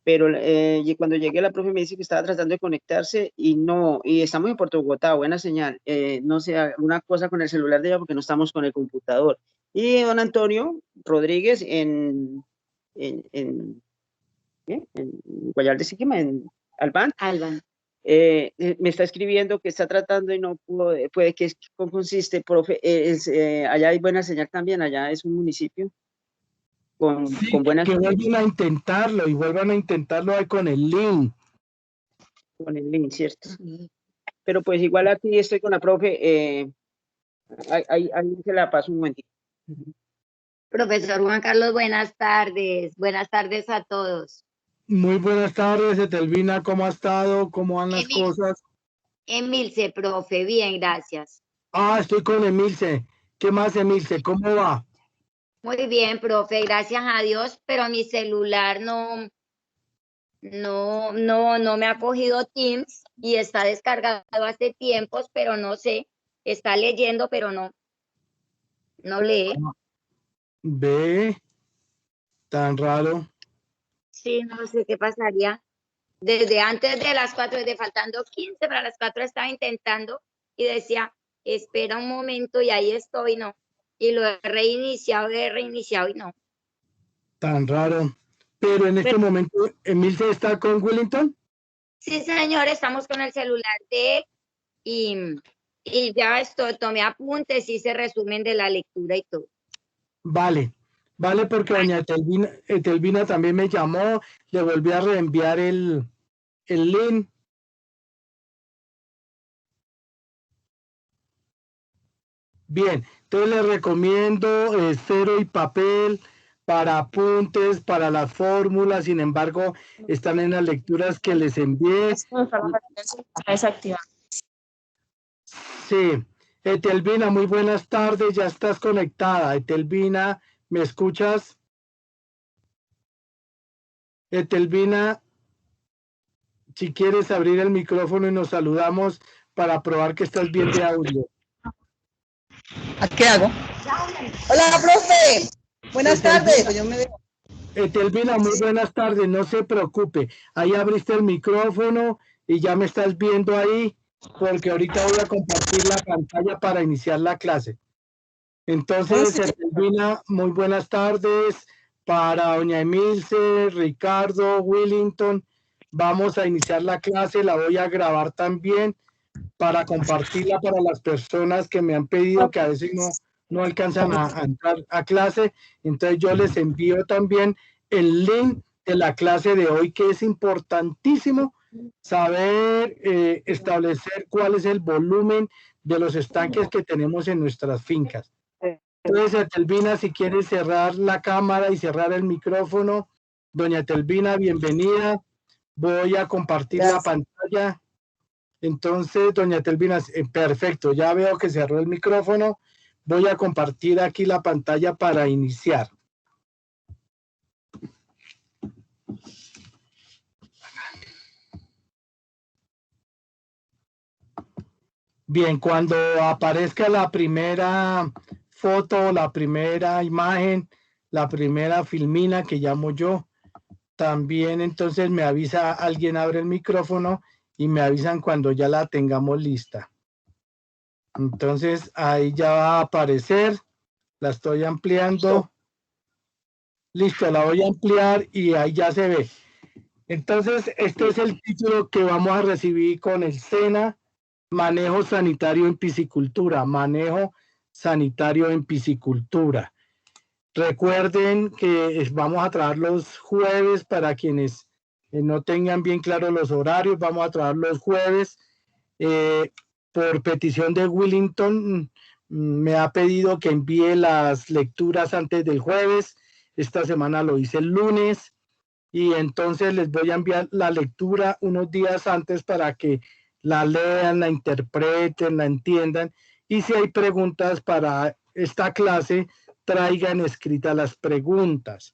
pero y cuando llegué la profe me dice que estaba tratando de conectarse y no, y estamos en Puerto Bogotá, buena señal, no sé, alguna cosa con el celular de ella porque no estamos con el computador. Y don Antonio Rodríguez en, ¿qué? En Guayar de Siquima, en Albán, Alban. me está escribiendo que está tratando y no puede que consiste, profe, allá hay buena señal también, allá es un municipio Sí, con buena que señal. vuelvan a intentarlo y vuelvan a intentarlo ahí con el link. Con el link, ¿cierto? Pero pues igual aquí estoy con la profe, ahí se la paso un momentito. Profesor Juan Carlos, buenas tardes. Buenas tardes a todos. Muy buenas tardes, Etelvina, ¿cómo ha estado? ¿Cómo van las cosas? Emilce, profe, bien, gracias. Ah, estoy con Emilce. ¿Qué más, Emilce? ¿Cómo va? Muy bien, profe, gracias a Dios, pero mi celular no me ha cogido Teams y está descargado hace tiempos, pero no sé, está leyendo, pero no lee. Ve, tan raro. Sí, no sé qué pasaría. Desde antes de las 4, desde faltando 15 para las 4 estaba intentando y decía, espera un momento y ahí estoy, no. Y lo he reiniciado y no. Tan raro. Pero en este momento, ¿Emilce está con Wellington? Sí, señor, estamos con el celular de él y ya tomé apuntes, hice resumen de la lectura y todo. Vale, vale, porque doña Etelvina también me llamó, le volví a reenviar el link. Bien, entonces les recomiendo cero y papel para apuntes, para las fórmulas, sin embargo, están en las lecturas que les envié. Sí, Etelvina, muy buenas tardes, ya estás conectada. Etelvina, ¿me escuchas? Etelvina, si quieres abrir el micrófono y nos saludamos para probar que estás bien de audio. ¿A qué hago? Hola, profe. Buenas tardes. Yo me veo. Etelvina, muy buenas tardes, no se preocupe. Ahí abriste el micrófono y ya me estás viendo ahí, porque ahorita voy a compartir la pantalla para iniciar la clase. Entonces, Etelvina, muy buenas tardes para doña Emilce, Ricardo, Wellington. Vamos a iniciar la clase, la voy a grabar también para compartirla para las personas que me han pedido que a veces no alcanzan a entrar a clase. Entonces yo les envío también el link de la clase de hoy, que es importantísimo saber establecer cuál es el volumen de los estanques que tenemos en nuestras fincas. Entonces, Telvina, si quieres cerrar la cámara y cerrar el micrófono. Doña Telvina, bienvenida. Voy a compartir la pantalla. Entonces, doña Telvina, perfecto, ya veo que cerró el micrófono. Voy a compartir aquí la pantalla para iniciar. Bien, cuando aparezca la primera foto, la primera imagen, la primera filmina que llamo yo, también entonces me avisa, alguien abre el micrófono y me avisan cuando ya la tengamos lista. Entonces ahí ya va a aparecer, la estoy ampliando. Listo, la voy a ampliar y ahí ya se ve. Entonces este es el título que vamos a recibir con el SENA, Manejo Sanitario en Piscicultura, Manejo Sanitario en Piscicultura. Recuerden que vamos a trabajar los jueves para quienes no tengan bien claros los horarios, vamos a trabajar los jueves. Por petición de Wellington, me ha pedido que envíe las lecturas antes del jueves. Esta semana lo hice el lunes y entonces les voy a enviar la lectura unos días antes para que la lean, la interpreten, la entiendan y si hay preguntas para esta clase, traigan escritas las preguntas.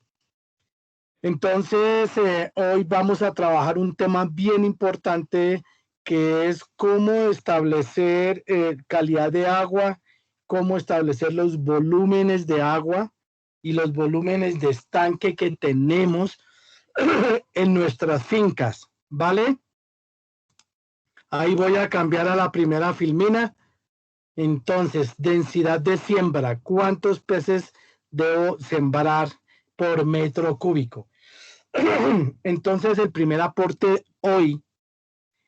Entonces, hoy vamos a trabajar un tema bien importante que es cómo establecer calidad de agua, cómo establecer los volúmenes de agua y los volúmenes de estanque que tenemos en nuestras fincas, ¿vale? Ahí voy a cambiar a la primera filmina. Entonces, densidad de siembra. ¿Cuántos peces debo sembrar por metro cúbico? Entonces, el primer aporte hoy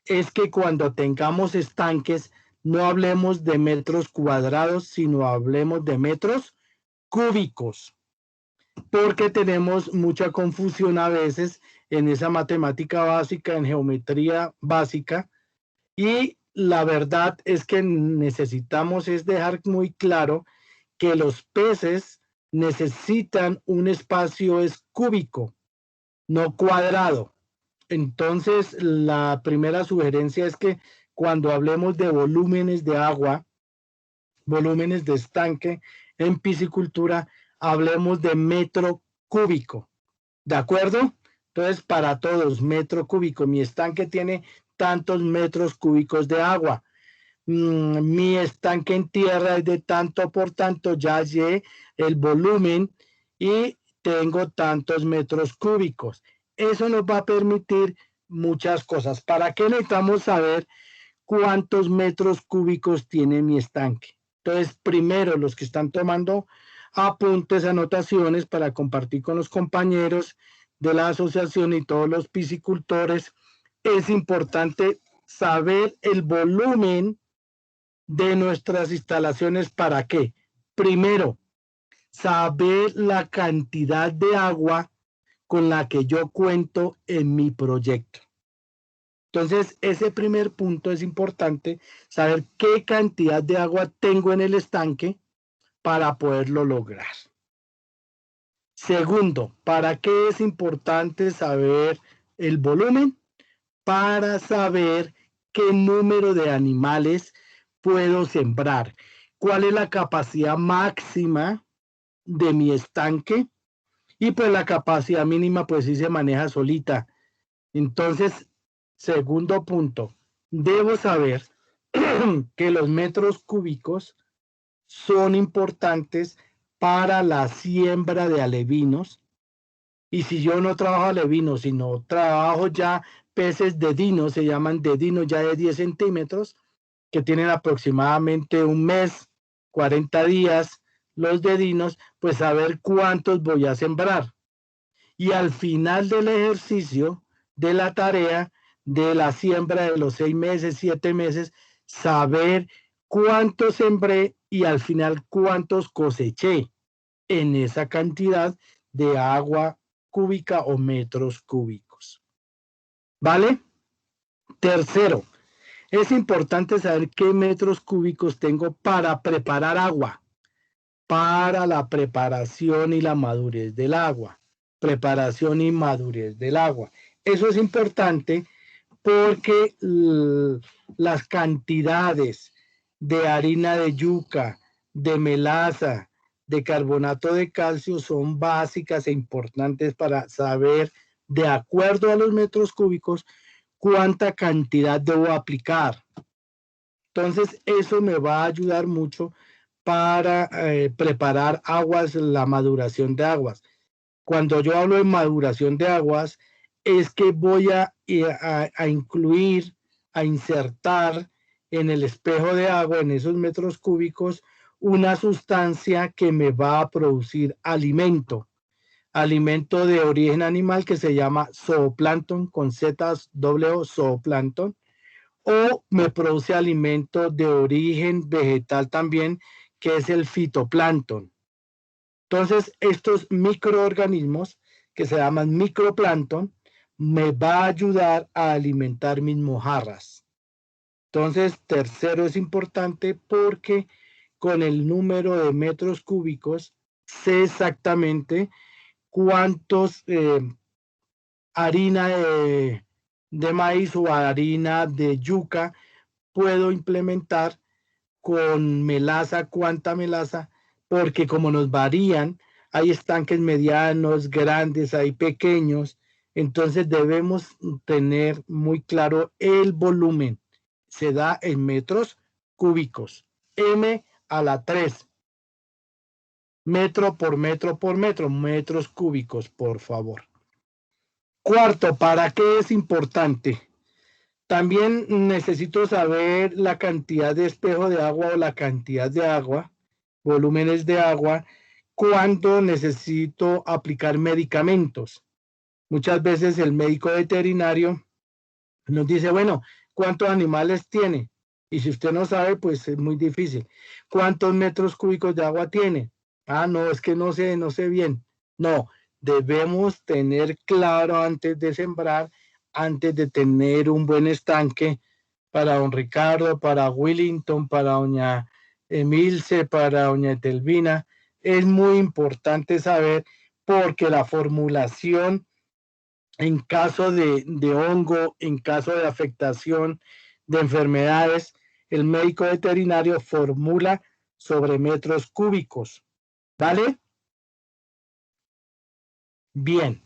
es que cuando tengamos estanques, no hablemos de metros cuadrados, sino hablemos de metros cúbicos, porque tenemos mucha confusión a veces en esa matemática básica, en geometría básica, y la verdad es que necesitamos es dejar muy claro que los peces necesitan un espacio es cúbico, no cuadrado. Entonces, la primera sugerencia es que cuando hablemos de volúmenes de agua, volúmenes de estanque en piscicultura, hablemos de metro cúbico. ¿De acuerdo? Entonces, para todos, metro cúbico. Mi estanque tiene tantos metros cúbicos de agua. Mi estanque en tierra es de tanto por tanto, ya hallé el volumen y tengo tantos metros cúbicos. Eso nos va a permitir muchas cosas. ¿Para qué necesitamos saber cuántos metros cúbicos tiene mi estanque? Entonces, primero, los que están tomando apuntes, anotaciones para compartir con los compañeros de la asociación y todos los piscicultores, es importante saber el volumen de nuestras instalaciones. ¿Para qué? Primero, saber la cantidad de agua con la que yo cuento en mi proyecto. Entonces, ese primer punto es importante, saber qué cantidad de agua tengo en el estanque para poderlo lograr. Segundo, ¿para qué es importante saber el volumen? Para saber qué número de animales puedo sembrar, cuál es la capacidad máxima de mi estanque, y pues la capacidad mínima pues sí se maneja solita. Entonces, segundo punto, debo saber que los metros cúbicos son importantes para la siembra de alevinos, y si yo no trabajo alevinos, sino trabajo ya peces dedinos, se llaman dedinos ya de 10 centímetros, que tienen aproximadamente un mes, 40 días, los dedinos, pues saber cuántos voy a sembrar. Y al final del ejercicio, de la tarea, de la siembra de los 6 meses, 7 meses, saber cuántos sembré y al final cuántos coseché en esa cantidad de agua cúbica o metros cúbicos. ¿Vale? Tercero, es importante saber qué metros cúbicos tengo para preparar agua, para la preparación y la madurez del agua. Preparación y madurez del agua. Eso es importante porque las cantidades de harina de yuca, de melaza, de carbonato de calcio son básicas e importantes para saber, de acuerdo a los metros cúbicos, cuánta cantidad debo aplicar. Entonces, eso me va a ayudar mucho para preparar aguas, la maduración de aguas. Cuando yo hablo de maduración de aguas, es que voy a incluir, a insertar en el espejo de agua, en esos metros cúbicos, una sustancia que me va a producir alimento de origen animal que se llama zooplancton, con Z-O, zooplancton, o me produce alimento de origen vegetal también, que es el fitoplancton. Entonces, estos microorganismos que se llaman microplancton me va a ayudar a alimentar mis mojarras. Entonces, tercero es importante porque con el número de metros cúbicos sé exactamente cuántos harina de maíz o harina de yuca puedo implementar, con melaza, cuánta melaza, porque como nos varían, hay estanques medianos, grandes, hay pequeños, entonces debemos tener muy claro el volumen. Se da en metros cúbicos, M a la 3. Metro por metro por metro, metros cúbicos, por favor. Cuarto, ¿para qué es importante? También necesito saber la cantidad de espejo de agua o la cantidad de agua, volúmenes de agua, cuando necesito aplicar medicamentos. Muchas veces el médico veterinario nos dice, bueno, ¿cuántos animales tiene? Y si usted no sabe, pues es muy difícil. ¿Cuántos metros cúbicos de agua tiene? Ah, no, es que no sé bien. No, debemos tener claro antes de sembrar, antes de tener un buen estanque para don Ricardo, para Willington, para doña Emilce, para doña Etelvina. Es muy importante saber porque la formulación en caso de hongo, en caso de afectación de enfermedades, el médico veterinario formula sobre metros cúbicos. ¿Vale? Bien.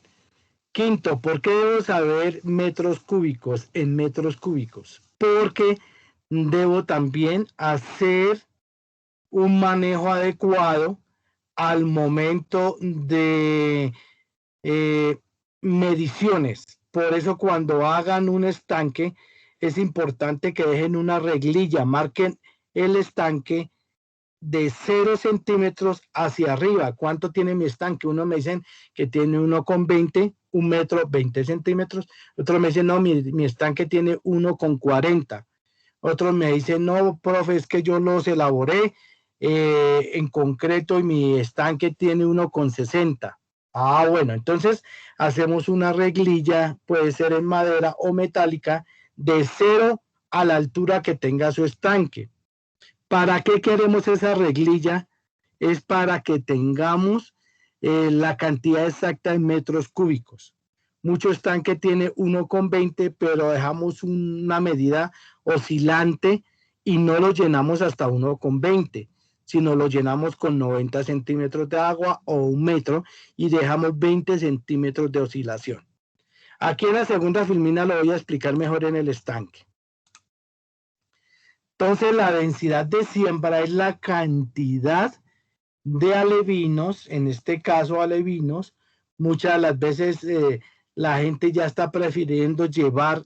Quinto, ¿por qué debo saber metros cúbicos en metros cúbicos? Porque debo también hacer un manejo adecuado al momento de mediciones. Por eso cuando hagan un estanque es importante que dejen una reglilla, marquen el estanque de 0 centímetros hacia arriba. ¿Cuánto tiene mi estanque? Uno me dicen que tiene 1,20, 1 metro 20 centímetros. Otro me dicen, no, mi estanque tiene 1,40. Otros me dicen, no, profe, es que yo los elaboré en concreto y mi estanque tiene 1,60. Ah, bueno, entonces hacemos una reglilla, puede ser en madera o metálica, de 0 a la altura que tenga su estanque. ¿Para qué queremos esa reglilla? Es para que tengamos la cantidad exacta en metros cúbicos. Mucho estanque tiene 1,20, pero dejamos una medida oscilante y no lo llenamos hasta 1,20, sino lo llenamos con 90 centímetros de agua o 1 metro y dejamos 20 centímetros de oscilación. Aquí en la segunda filmina lo voy a explicar mejor en el estanque. Entonces la densidad de siembra es la cantidad de alevinos, en este caso alevinos. Muchas de las veces la gente ya está prefiriendo llevar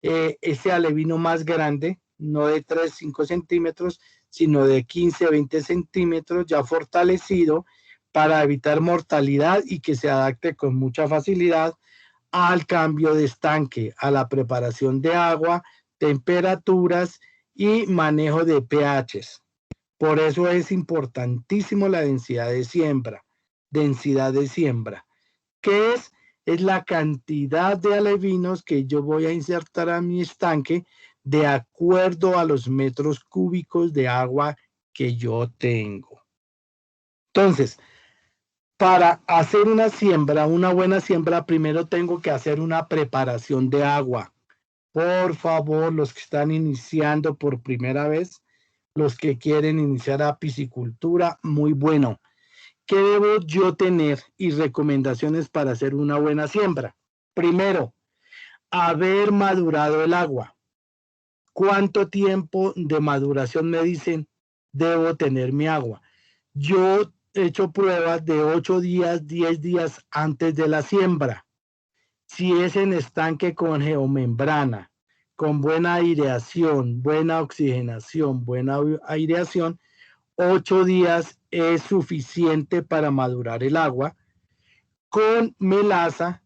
ese alevino más grande, no de 3, 5 centímetros, sino de 15, 20 centímetros ya fortalecido para evitar mortalidad y que se adapte con mucha facilidad al cambio de estanque, a la preparación de agua, temperaturas y manejo de pHs. Por eso es importantísimo la densidad de siembra. Densidad de siembra. ¿Qué es? Es la cantidad de alevinos que yo voy a insertar a mi estanque de acuerdo a los metros cúbicos de agua que yo tengo. Entonces, para hacer una siembra, una buena siembra, primero tengo que hacer una preparación de agua. Por favor, los que están iniciando por primera vez, los que quieren iniciar a piscicultura, muy bueno. ¿Qué debo yo tener y recomendaciones para hacer una buena siembra? Primero, haber madurado el agua. ¿Cuánto tiempo de maduración me dicen debo tener mi agua? Yo he hecho pruebas de 8 días, 10 días antes de la siembra. Si es en estanque con geomembrana, con buena aireación, buena oxigenación, buena aireación, 8 días es suficiente para madurar el agua con melaza,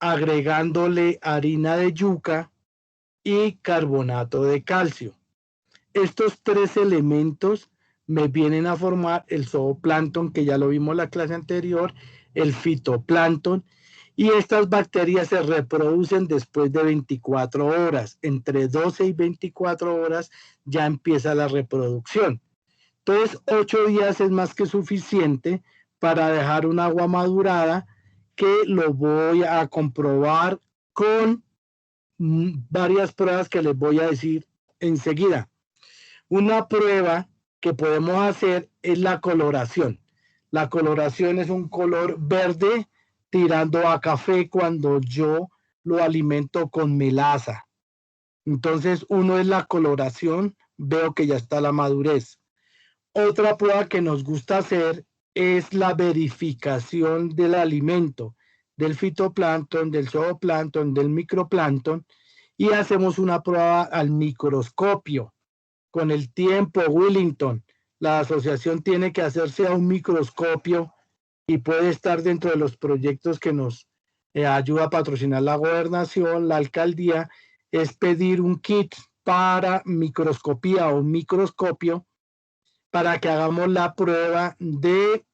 agregándole harina de yuca y carbonato de calcio. Estos 3 elementos me vienen a formar el zooplancton, que ya lo vimos en la clase anterior, el fitoplancton, y estas bacterias se reproducen después de 24 horas. Entre 12 y 24 horas ya empieza la reproducción. Entonces, 8 días es más que suficiente para dejar un agua madurada, que lo voy a comprobar con varias pruebas que les voy a decir enseguida. Una prueba que podemos hacer es la coloración. La coloración es un color verde tirando a café cuando yo lo alimento con melaza. Entonces, uno es la coloración, veo que ya está la madurez. Otra prueba que nos gusta hacer es la verificación del alimento. del fitoplancton, del zooplancton, del microplancton, y hacemos una prueba al microscopio. Con el tiempo, Willington, la asociación tiene que hacerse a un microscopio y puede estar dentro de los proyectos que nos ayuda a patrocinar la gobernación, la alcaldía, es pedir un kit para microscopía o microscopio para que hagamos la prueba de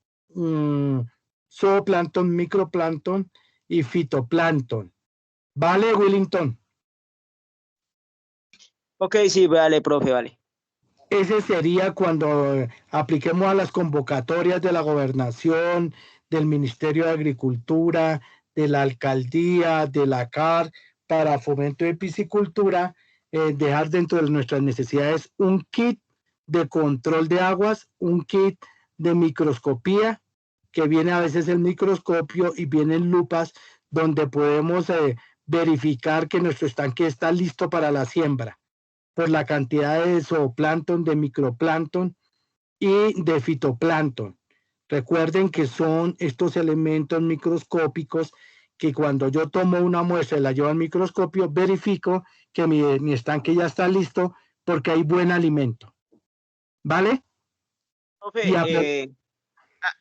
zooplancton, microplancton y fitoplancton. ¿Vale, Willington? Ok, sí, vale, profe, vale. Ese sería cuando apliquemos a las convocatorias de la gobernación, del Ministerio de Agricultura, de la alcaldía, de la CAR, para fomento de piscicultura, dejar dentro de nuestras necesidades un kit de control de aguas, un kit de microscopía, que viene a veces el microscopio y vienen lupas donde podemos verificar que nuestro estanque está listo para la siembra por la cantidad de zooplancton, de microplancton y de fitoplancton. Recuerden que son estos elementos microscópicos que cuando yo tomo una muestra y la llevo al microscopio, verifico que mi estanque ya está listo porque hay buen alimento. ¿Vale? Profe,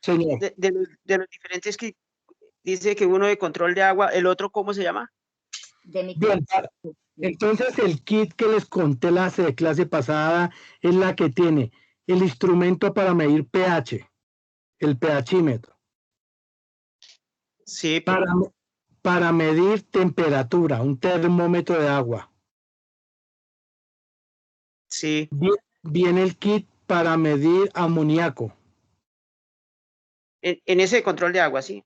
señor. De los diferentes que dice que uno de control de agua, ¿el otro cómo se llama? Bien, entonces el kit que les conté la clase pasada es la que tiene el instrumento para medir pH, el pHímetro. Sí. Para medir temperatura, un termómetro de agua. Sí. Viene el kit para medir amoníaco. En ese control de agua, sí.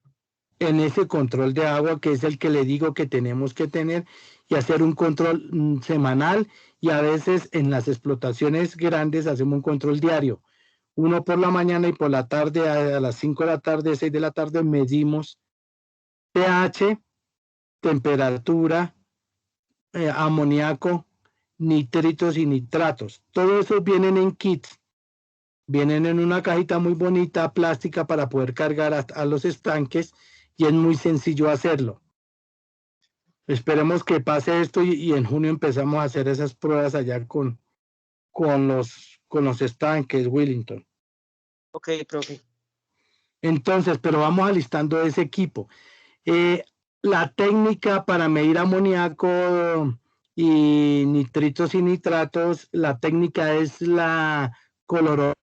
En ese control de agua, que es el que le digo que tenemos que tener y hacer un control semanal, y a veces en las explotaciones grandes hacemos un control diario. Uno por la mañana y por la tarde, a las 5 de la tarde, 6 de la tarde, medimos pH, temperatura, amoníaco, nitritos y nitratos. Todos esos vienen en kits. Vienen en una cajita muy bonita, plástica, para poder cargar a los estanques, y es muy sencillo hacerlo. Esperemos que pase esto y en junio empezamos a hacer esas pruebas allá con los estanques, Willington. Ok, profe. Entonces, pero vamos alistando ese equipo. La técnica para medir amoníaco y nitritos y nitratos, la técnica es la colorología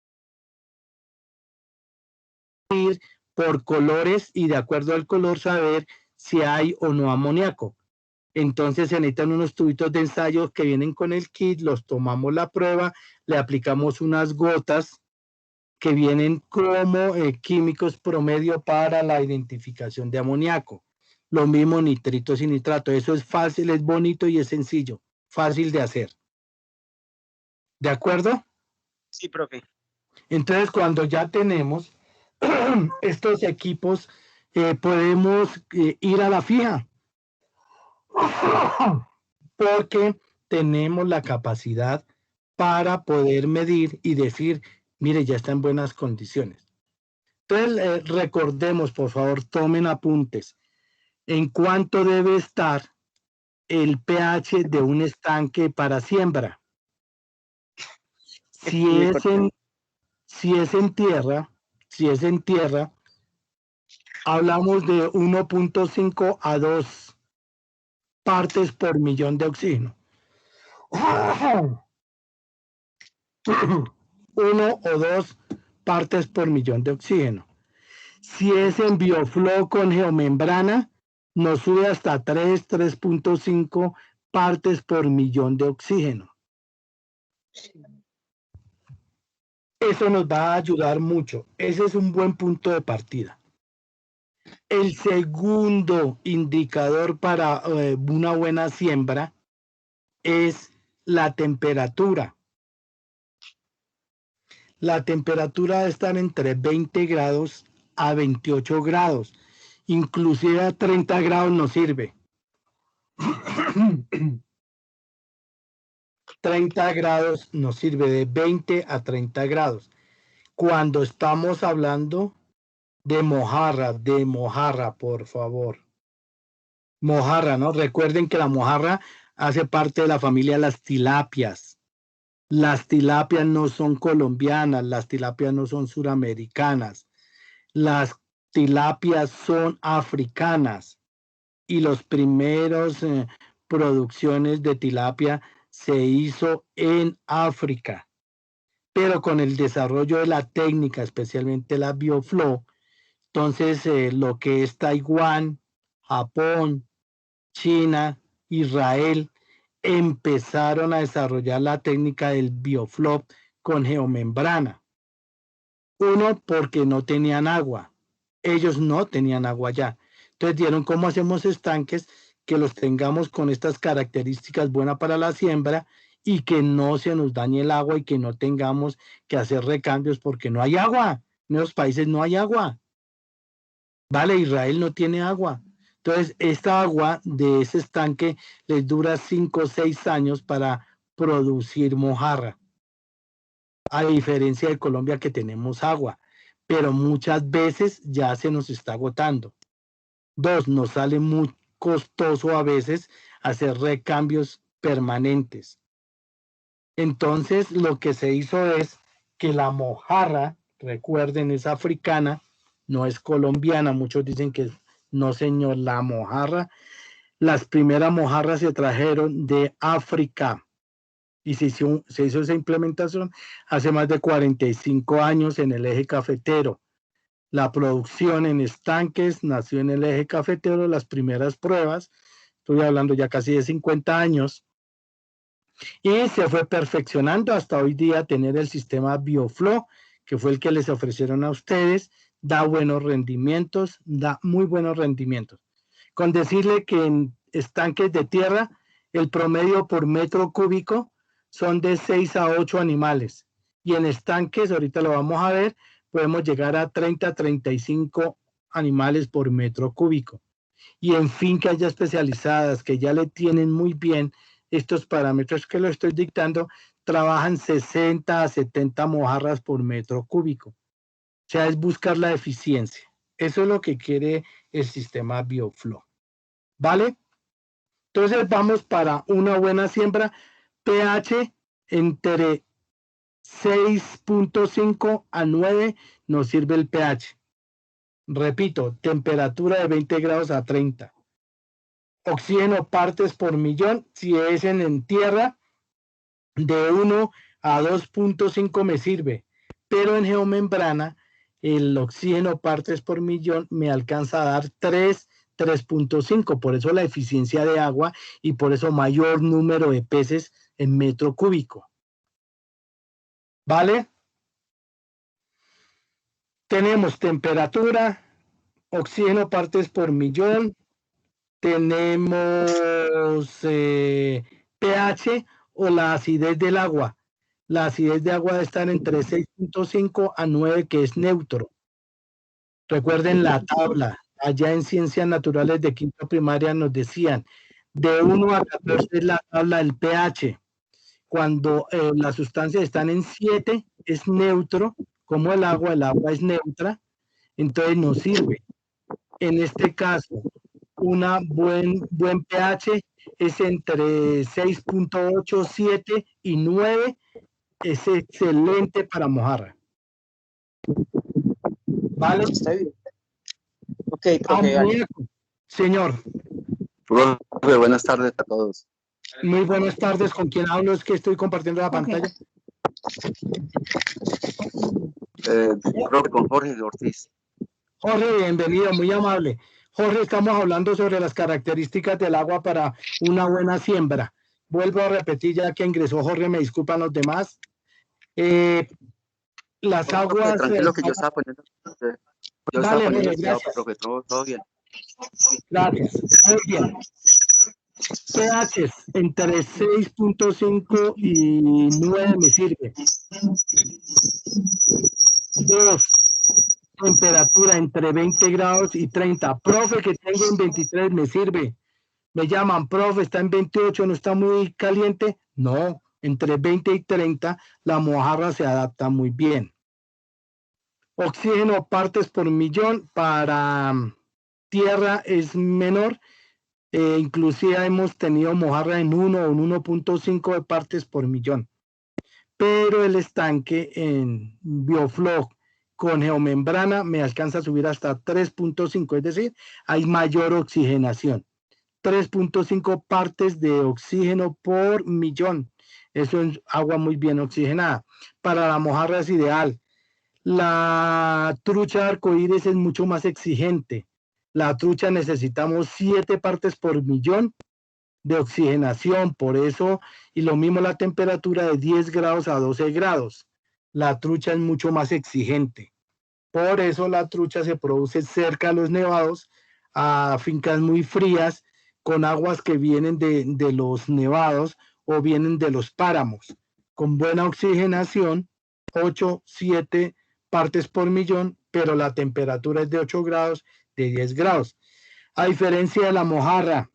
por colores, y de acuerdo al color saber si hay o no amoníaco. Entonces se necesitan unos tubitos de ensayo que vienen con el kit, los tomamos la prueba, le aplicamos unas gotas que vienen como químicos promedio para la identificación de amoníaco. Lo mismo nitritos y nitratos. Eso es fácil, es bonito y es sencillo, fácil de hacer. ¿De acuerdo? Sí, profe. Entonces, cuando ya tenemos estos equipos, podemos ir a la fija, porque tenemos la capacidad para poder medir y decir, mire, ya está en buenas condiciones. Entonces, recordemos, por favor, tomen apuntes. ¿En cuánto debe estar el pH de un estanque para siembra? Si es en tierra, hablamos de 1.5 a 2 partes por millón de oxígeno. 1 o 2 partes por millón de oxígeno. Si es en bioflow con geomembrana, nos sube hasta 3.5 partes por millón de oxígeno. Eso nos va a ayudar mucho. Ese es un buen punto de partida. El segundo indicador para una buena siembra es la temperatura. La temperatura debe estar entre 20 grados a 28 grados. Inclusive a 30 grados nos sirve. 30 grados nos sirve, de 20 a 30 grados. Cuando estamos hablando de mojarra, por favor. Mojarra, ¿no? Recuerden que la mojarra hace parte de la familia de las tilapias. Las tilapias no son colombianas, las tilapias no son suramericanas. Las tilapias son africanas y los primeros producciones de tilapia se hizo en África. Pero con el desarrollo de la técnica, especialmente la BioFlow, entonces lo que es Taiwán, Japón, China, Israel, empezaron a desarrollar la técnica del BioFlow con geomembrana. Uno, porque no tenían agua. Ellos no tenían agua ya. Entonces dieron cómo hacemos estanques que los tengamos con estas características buenas para la siembra y que no se nos dañe el agua y que no tengamos que hacer recambios porque no hay agua. En los países no hay agua. Vale, Israel no tiene agua. Entonces, esta agua de ese estanque les dura 5 o 6 años para producir mojarra. A diferencia de Colombia que tenemos agua, pero muchas veces ya se nos está agotando. 2, nos sale muy costoso a veces hacer recambios permanentes. Entonces, lo que se hizo es que la mojarra, recuerden, es africana, no es colombiana. Muchos dicen que no, señor, la mojarra, las primeras mojarras se trajeron de África y se hizo esa implementación hace más de 45 años en el eje cafetero. La producción en estanques nació en el eje cafetero, las primeras pruebas, estoy hablando ya casi de 50 años, y se fue perfeccionando hasta hoy día tener el sistema BioFlow, que fue el que les ofrecieron a ustedes, da buenos rendimientos, da muy buenos rendimientos. Con decirle que en estanques de tierra, el promedio por metro cúbico son de 6 a 8 animales. Y en estanques, ahorita lo vamos a ver, podemos llegar a 30 a 35 animales por metro cúbico. Y en fincas ya especializadas, que ya le tienen muy bien estos parámetros que lo estoy dictando, trabajan 60 a 70 mojarras por metro cúbico. O sea, es buscar la eficiencia. Eso es lo que quiere el sistema BioFlow. ¿Vale? Entonces vamos para una buena siembra. pH entre 6.5 a 9 nos sirve el pH. Repito, temperatura de 20 grados a 30. Oxígeno partes por millón, si es en tierra, de 1 a 2.5 me sirve, pero en geomembrana el oxígeno partes por millón me alcanza a dar 3.5, por eso la eficiencia de agua y por eso mayor número de peces en metro cúbico. ¿Vale? Tenemos temperatura, oxígeno partes por millón, tenemos pH o la acidez del agua. La acidez de agua debe estar entre 6.5 a 9, que es neutro. Recuerden la tabla, allá en Ciencias Naturales de quinta primaria nos decían, de 1 a 14 es la tabla del pH. Cuando las sustancias están en 7, es neutro, como el agua es neutra, entonces nos sirve. En este caso, una buen pH es entre 6.8, 7 y 9, es excelente para mojarra. ¿Vale? Está bien. Ok, profe, vale. Señor. Profe, buenas tardes a todos. Muy buenas tardes. ¿Con quién hablo? Es que estoy compartiendo la pantalla. Profe, con Jorge Ortiz. Jorge, bienvenido, muy amable. Jorge, estamos hablando sobre las características del agua para una buena siembra. Vuelvo a repetir, ya que ingresó Jorge, me disculpan los demás. Las aguas... Tranquilo que yo estaba poniendo... Yo dale, estaba poniendo Jorge, gracias. profe, todo bien. Gracias, muy bien. pH entre 6.5 y 9 me sirve. 2. Temperatura entre 20 grados y 30. Profe, que tengo en 23 me sirve. Me llaman, profe, está en 28, no está muy caliente. No, entre 20 y 30 la mojarra se adapta muy bien. Oxígeno partes por millón para tierra es menor, Inclusive hemos tenido mojarra en 1 o en 1.5 de partes por millón. Pero el estanque en Bioflog con geomembrana me alcanza a subir hasta 3.5, es decir, hay mayor oxigenación. 3.5 partes de oxígeno por millón. Eso es agua muy bien oxigenada. Para la mojarra es ideal. La trucha arcoíris es mucho más exigente. La trucha necesitamos 7 partes por millón de oxigenación, por eso, y lo mismo la temperatura de 10 grados a 12 grados. La trucha es mucho más exigente. Por eso la trucha se produce cerca a los nevados, a fincas muy frías, con aguas que vienen de los nevados o vienen de los páramos, con buena oxigenación, 8, 7 partes por millón, pero la temperatura es de 8 grados, de 10 grados. A diferencia de la mojarra,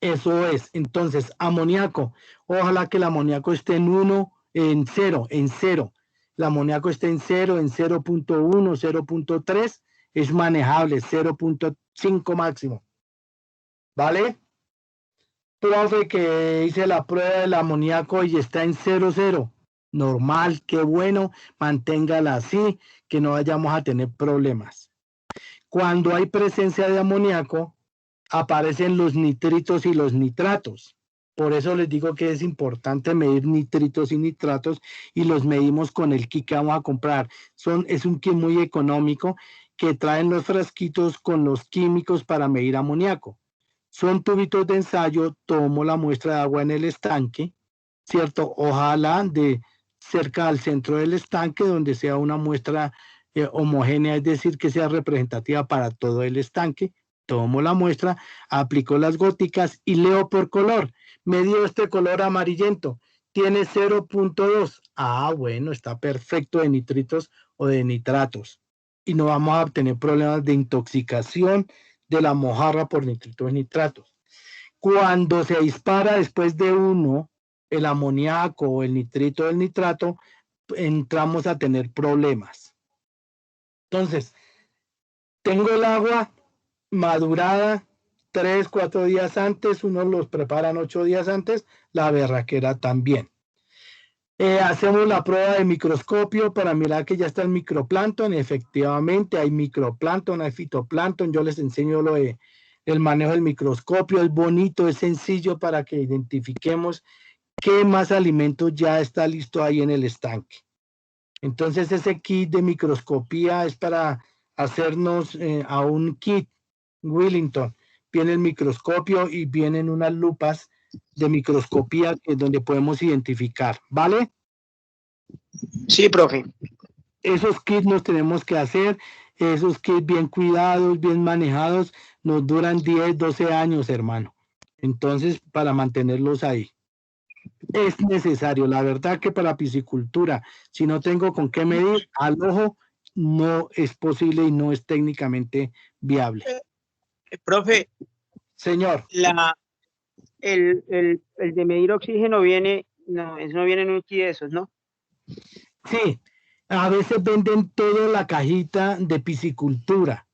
eso es. Entonces, amoníaco, ojalá que el amoníaco esté en 0. El amoníaco esté en 0, en 0.1, 0.3, es manejable, 0.5 máximo. ¿Vale? Profe, que hice la prueba del amoníaco y está en 0.0. Normal, qué bueno, manténgala así, que no vayamos a tener problemas. Cuando hay presencia de amoníaco, aparecen los nitritos y los nitratos. Por eso les digo que es importante medir nitritos y nitratos y los medimos con el kit que vamos a comprar. Es un kit muy económico que traen los frasquitos con los químicos para medir amoníaco. Son tubitos de ensayo, tomo la muestra de agua en el estanque, ¿cierto? Ojalá de cerca al centro del estanque donde sea una muestra homogénea, es decir, que sea representativa para todo el estanque. Tomo la muestra, aplico las góticas y leo por color. Me dio este color amarillento, tiene 0.2. Ah, bueno, está perfecto de nitritos o de nitratos. Y no vamos a tener problemas de intoxicación de la mojarra por nitritos y nitratos. Cuando se dispara después de 1, el amoníaco o el nitrito o el nitrato, entramos a tener problemas. Entonces, tengo el agua madurada 3, 4 días antes, unos los preparan 8 días antes, la berraquera también. Hacemos la prueba de microscopio para mirar que ya está el microplancton. Efectivamente hay microplancton, hay fitoplancton. Yo les enseño el manejo del microscopio. Es bonito, es sencillo para que identifiquemos qué más alimentos ya está listo ahí en el estanque. Entonces ese kit de microscopía es para hacernos a un kit Willington. Viene el microscopio y vienen unas lupas de microscopía donde podemos identificar, ¿vale? Sí, profe. Esos kits nos tenemos que hacer, esos kits bien cuidados, bien manejados, nos duran 10, 12 años, hermano. Entonces, para mantenerlos ahí. Es necesario, la verdad que para piscicultura, si no tengo con qué medir, al ojo no es posible y no es técnicamente viable. Profe. Señor. El de medir oxígeno viene, no, eso no viene en un kit de esos, ¿no? Sí, a veces venden toda la cajita de piscicultura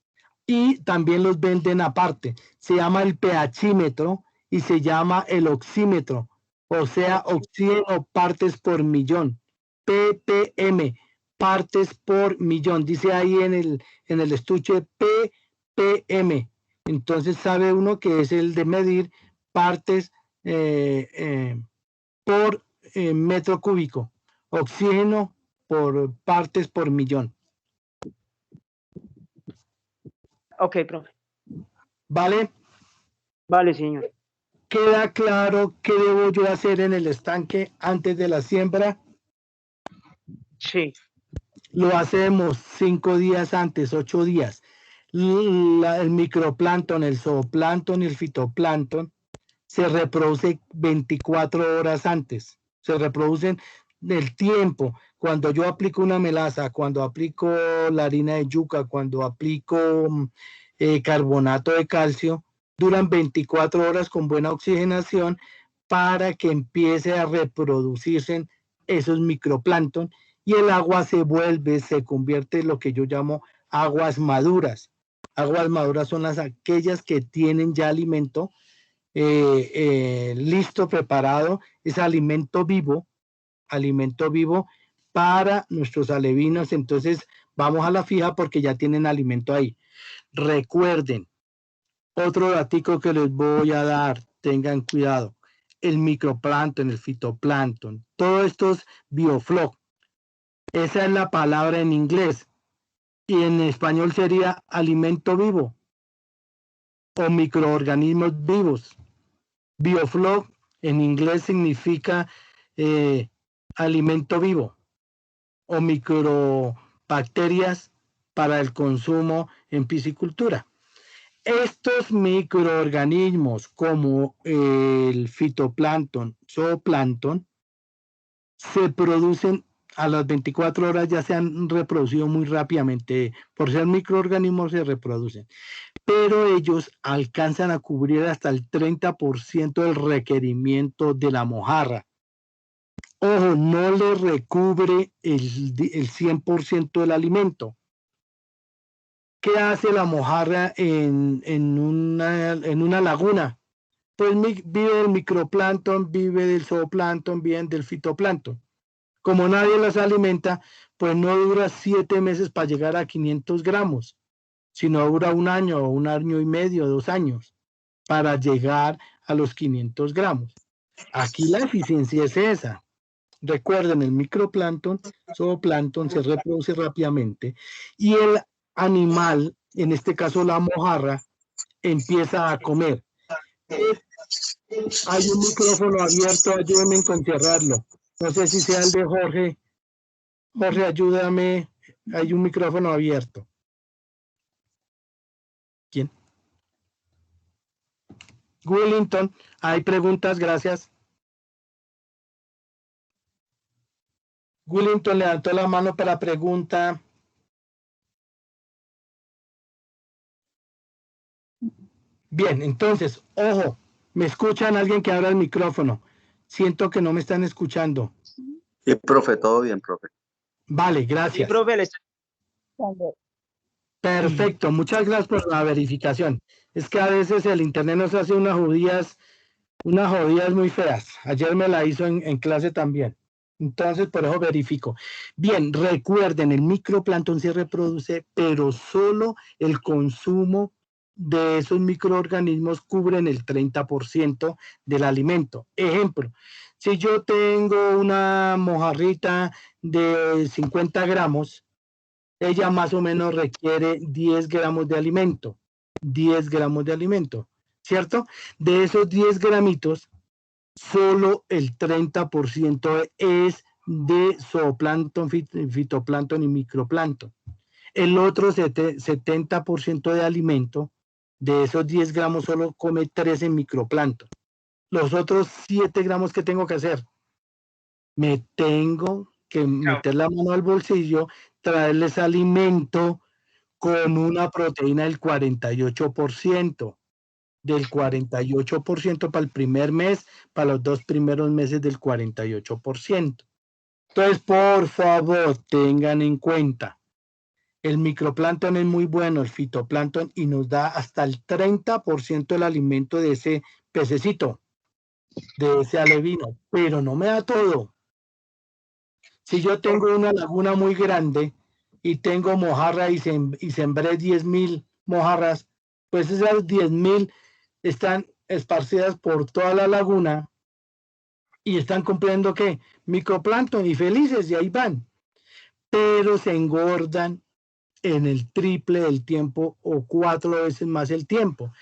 y también los venden aparte. Se llama el pHímetro y se llama el oxímetro, o sea, oxígeno partes por millón, ppm, partes por millón. Dice ahí en el estuche ppm. Entonces sabe uno que es el de medir partes por metro cúbico, oxígeno por partes por millón. Ok, profe. ¿Vale? Vale, señor. ¿Queda claro qué debo yo hacer en el estanque antes de la siembra? Sí. Lo hacemos 5 días antes, 8 días. El microplancton, el zooplancton y el fitoplancton se reproduce 24 horas antes. Se reproducen del tiempo. Cuando yo aplico una melaza, cuando aplico la harina de yuca, cuando aplico carbonato de calcio, duran 24 horas con buena oxigenación para que empiece a reproducirse esos microplancton y el agua se convierte en lo que yo llamo aguas maduras. Aguas maduras son aquellas que tienen ya alimento listo, preparado, es alimento vivo para nuestros alevinos. Entonces vamos a la fija porque ya tienen alimento ahí. Recuerden, otro datico que les voy a dar, tengan cuidado, el microplancton, el fitoplancton, todos estos biofloc, esa es la palabra en inglés, y en español sería alimento vivo o microorganismos vivos. Biofloc en inglés significa alimento vivo o microbacterias para el consumo en piscicultura. Estos microorganismos como el fitoplancton, zooplancton, se producen a las 24 horas, ya se han reproducido muy rápidamente, por ser microorganismos se reproducen, pero ellos alcanzan a cubrir hasta el 30% del requerimiento de la mojarra. Ojo, no le recubre el 100% del alimento. ¿Qué hace la mojarra en una laguna? Pues vive del microplancton, vive del zooplancton, vive del fitoplancton. Como nadie las alimenta, pues no dura 7 meses para llegar a 500 gramos, sino dura 1 año o 1 año y medio, 2 años, para llegar a los 500 gramos. Aquí la eficiencia es esa. Recuerden, el microplancton, zooplancton, se reproduce rápidamente y el animal, en este caso la mojarra, empieza a comer. Hay un micrófono abierto, ayúdenme a cerrarlo. No sé si sea el de Jorge. Jorge, ayúdame. Hay un micrófono abierto. ¿Quién? Willington. Hay preguntas, gracias. Willington levantó la mano para pregunta. Bien, entonces, ojo, ¿me escuchan? Alguien que abra el micrófono. Siento que no me están escuchando. Sí, profe, todo bien, profe. Vale, gracias. Sí, profe, Perfecto, muchas gracias por la verificación. Es que a veces el internet nos hace unas jodidas muy feas. Ayer me la hizo en clase también. Entonces, por eso verifico. Bien, recuerden, el microplancton se reproduce, pero solo el consumo de esos microorganismos cubren el 30% del alimento. Ejemplo, si yo tengo una mojarrita de 50 gramos, ella más o menos requiere 10 gramos de alimento. 10 gramos de alimento, ¿cierto? De esos 10 gramitos, solo el 30% es de zooplancton, fitoplancton y microplancton. El otro 70% de alimento, de esos 10 gramos, solo come 13 microplancton. Los otros 7 gramos, ¿qué tengo que hacer? Me tengo que meter la mano al bolsillo, traerles alimento con una proteína del 48%. Del 48% para el primer mes, para los 2 primeros meses del 48%. Entonces, por favor, tengan en cuenta, el microplancton es muy bueno, el fitoplancton, y nos da hasta el 30% del alimento de ese pececito, de ese alevino, pero no me da todo. Si yo tengo una laguna muy grande y tengo mojarra y sembré 10,000 mojarras, pues esas 10,000 están esparcidas por toda la laguna y están cumpliendo ¿qué? Microplancton y felices, y ahí van. Pero se engordan en el triple del tiempo o 4 veces más el tiempo.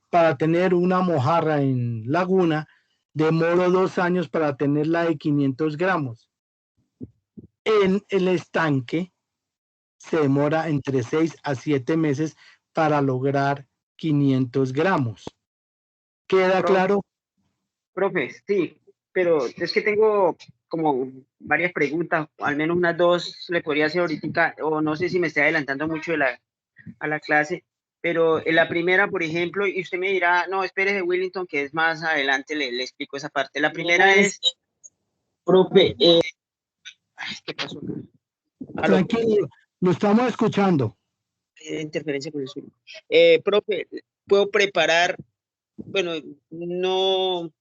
Para tener una mojarra en laguna, demoro 2 años para tenerla de 500 gramos. En el estanque se demora entre 6 a 7 meses para lograr 500 gramos. ¿Queda claro? Profe, sí, pero es que tengo como varias preguntas, al menos unas 2 le podría hacer ahorita, o no sé si me estoy adelantando mucho a la clase, pero en la primera, por ejemplo, y usted me dirá, no, espere de Willington, que es más adelante, le explico esa parte. La primera es, profe, ¿qué pasó acá? Tranquilo, lo estamos escuchando. interferencia con el suyo. Profe, puedo preparar, bueno, no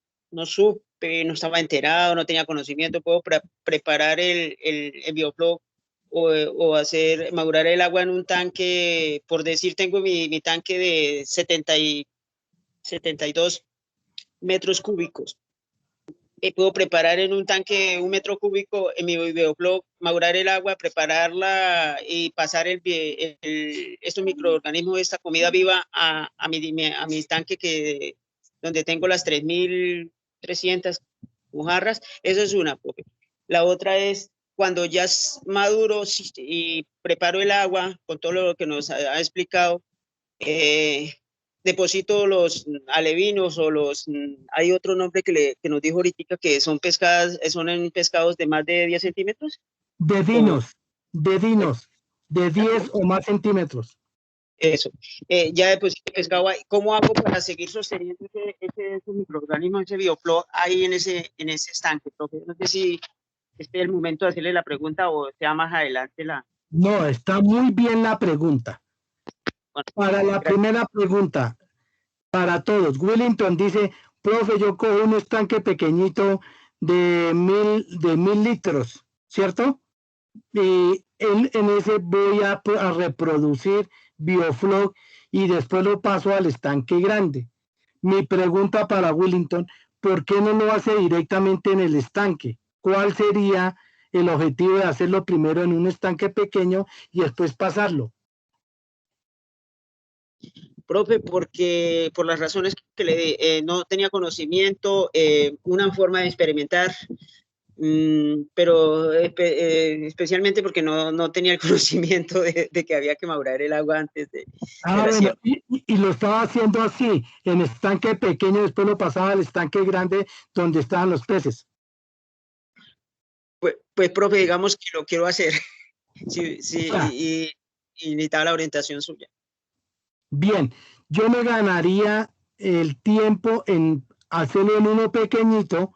supe, no estaba enterado, no tenía conocimiento, puedo preparar el biofloc o hacer madurar el agua en un tanque, por decir, tengo mi tanque de 72 metros cúbicos. Puedo preparar en un tanque 1 metro cúbico en mi biofloc, madurar el agua, prepararla y pasar estos microorganismos, esta comida viva a mi tanque donde tengo las 3.300 mojarras. Esa es una, profe. La otra es cuando ya es maduro y preparo el agua con todo lo que nos ha explicado, deposito los alevinos o hay otro nombre que nos dijo ahorita que son son en pescados de más de 10 centímetros. Dedinos de 10 o más centímetros. Eso. Ya deposito el pescado ahí. ¿Cómo hago para seguir sosteniendo ese microorganismo, ese biofloc ahí en ese estanque, profe? No sé si este es el momento de hacerle la pregunta o sea más adelante la... No, está muy bien la pregunta. Bueno, para la gracias. Primera pregunta, para todos, Willington dice, profe, yo cojo un estanque pequeñito de 1000 litros, ¿cierto? Y en ese voy a reproducir biofloc y después lo paso al estanque grande. Mi pregunta para Willington, ¿por qué no lo hace directamente en el estanque? ¿Cuál sería el objetivo de hacerlo primero en un estanque pequeño y después pasarlo? Profe, porque por las razones que le di, no tenía conocimiento, una forma de experimentar, pero especialmente porque no tenía el conocimiento de que había que madurar el agua antes de la Bueno, siembra. y lo estaba haciendo así, en estanque pequeño, después lo pasaba al estanque grande donde estaban los peces. Pues profe, digamos que lo quiero hacer, sí, Ah. y necesitaba la orientación suya. Bien, yo me ganaría el tiempo en hacerlo en uno pequeñito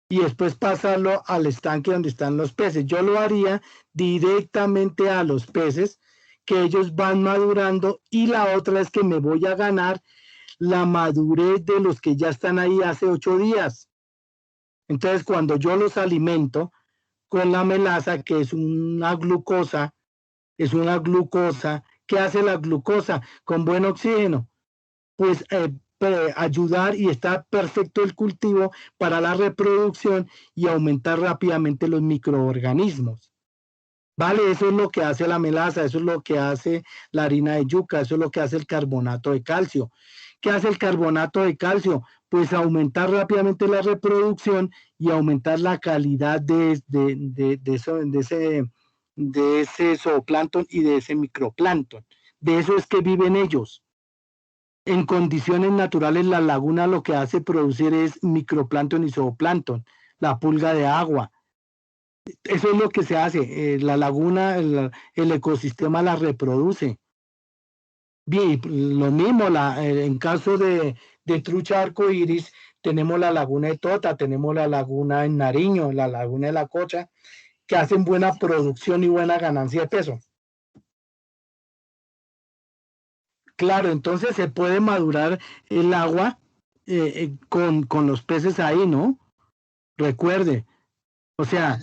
y después pasarlo al estanque donde están los peces. Yo lo haría directamente a los peces, que ellos van madurando, y la otra es que me voy a ganar la madurez de los que ya están ahí hace 8 días. Entonces, cuando yo los alimento con la melaza, que es una glucosa, ¿qué hace la glucosa? Con buen oxígeno, pues ayudar, y está perfecto el cultivo para la reproducción y aumentar rápidamente los microorganismos. Vale, eso es lo que hace la melaza, eso es lo que hace la harina de yuca, eso es lo que hace el carbonato de calcio. ¿Qué hace el carbonato de calcio? Pues aumentar rápidamente la reproducción y aumentar la calidad de ese zooplancton y de ese microplancton. De eso es que viven ellos. En condiciones naturales, la laguna lo que hace producir es microplancton y zooplancton, la pulga de agua. Eso es lo que se hace. La laguna, el ecosistema la reproduce. Bien, lo mismo, en caso de trucha arcoíris, tenemos la laguna de Tota, tenemos la laguna en Nariño, la laguna de La Cocha, que hacen buena producción y buena ganancia de peso. Claro, entonces se puede madurar el agua con los peces ahí, ¿no? Recuerde, o sea,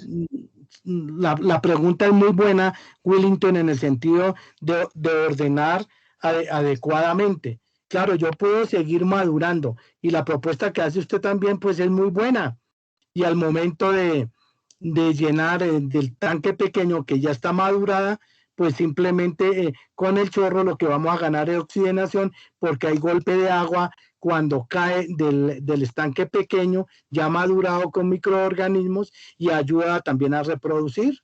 la pregunta es muy buena, Willington, en el sentido de ordenar adecuadamente. Claro, yo puedo seguir madurando, y la propuesta que hace usted también pues es muy buena, y al momento de llenar del tanque pequeño que ya está madurada, pues simplemente con el chorro lo que vamos a ganar es oxigenación, porque hay golpe de agua cuando cae del estanque pequeño ya madurado con microorganismos, y ayuda también a reproducir.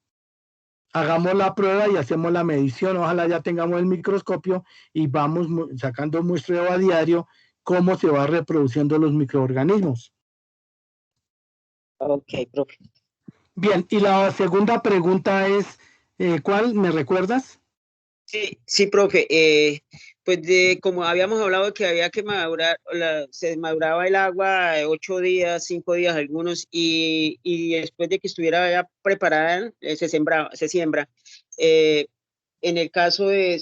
Hagamos la prueba y hacemos la medición, ojalá ya tengamos el microscopio y vamos sacando muestreo a diario cómo se va reproduciendo los microorganismos. Ok, profe. Bien, y la segunda pregunta es, ¿cuál? ¿Me recuerdas? Sí, profe. Pues como habíamos hablado que había que madurar, se maduraba el agua 8 días, 5 días algunos, y después de que estuviera ya preparada, se siembra. en el caso de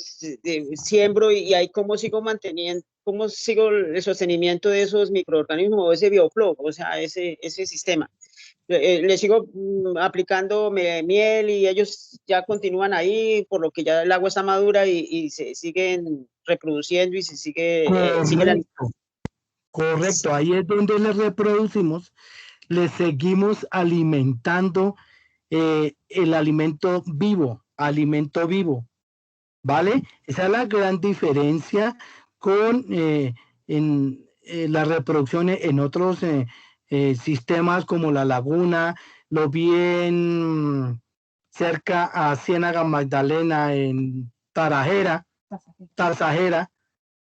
siembro y ahí cómo sigo manteniendo, cómo sigo el sostenimiento de esos microorganismos o ese bioflow, o sea, ese sistema. Le sigo aplicando miel y ellos ya continúan ahí, por lo que ya el agua está madura y se siguen reproduciendo y se sigue... Correcto, ahí es donde les reproducimos, les seguimos alimentando el alimento vivo, ¿vale? Esa es la gran diferencia con la reproducción en otros sistemas como la laguna. Lo vi cerca a Ciénaga Magdalena en Tarzajera,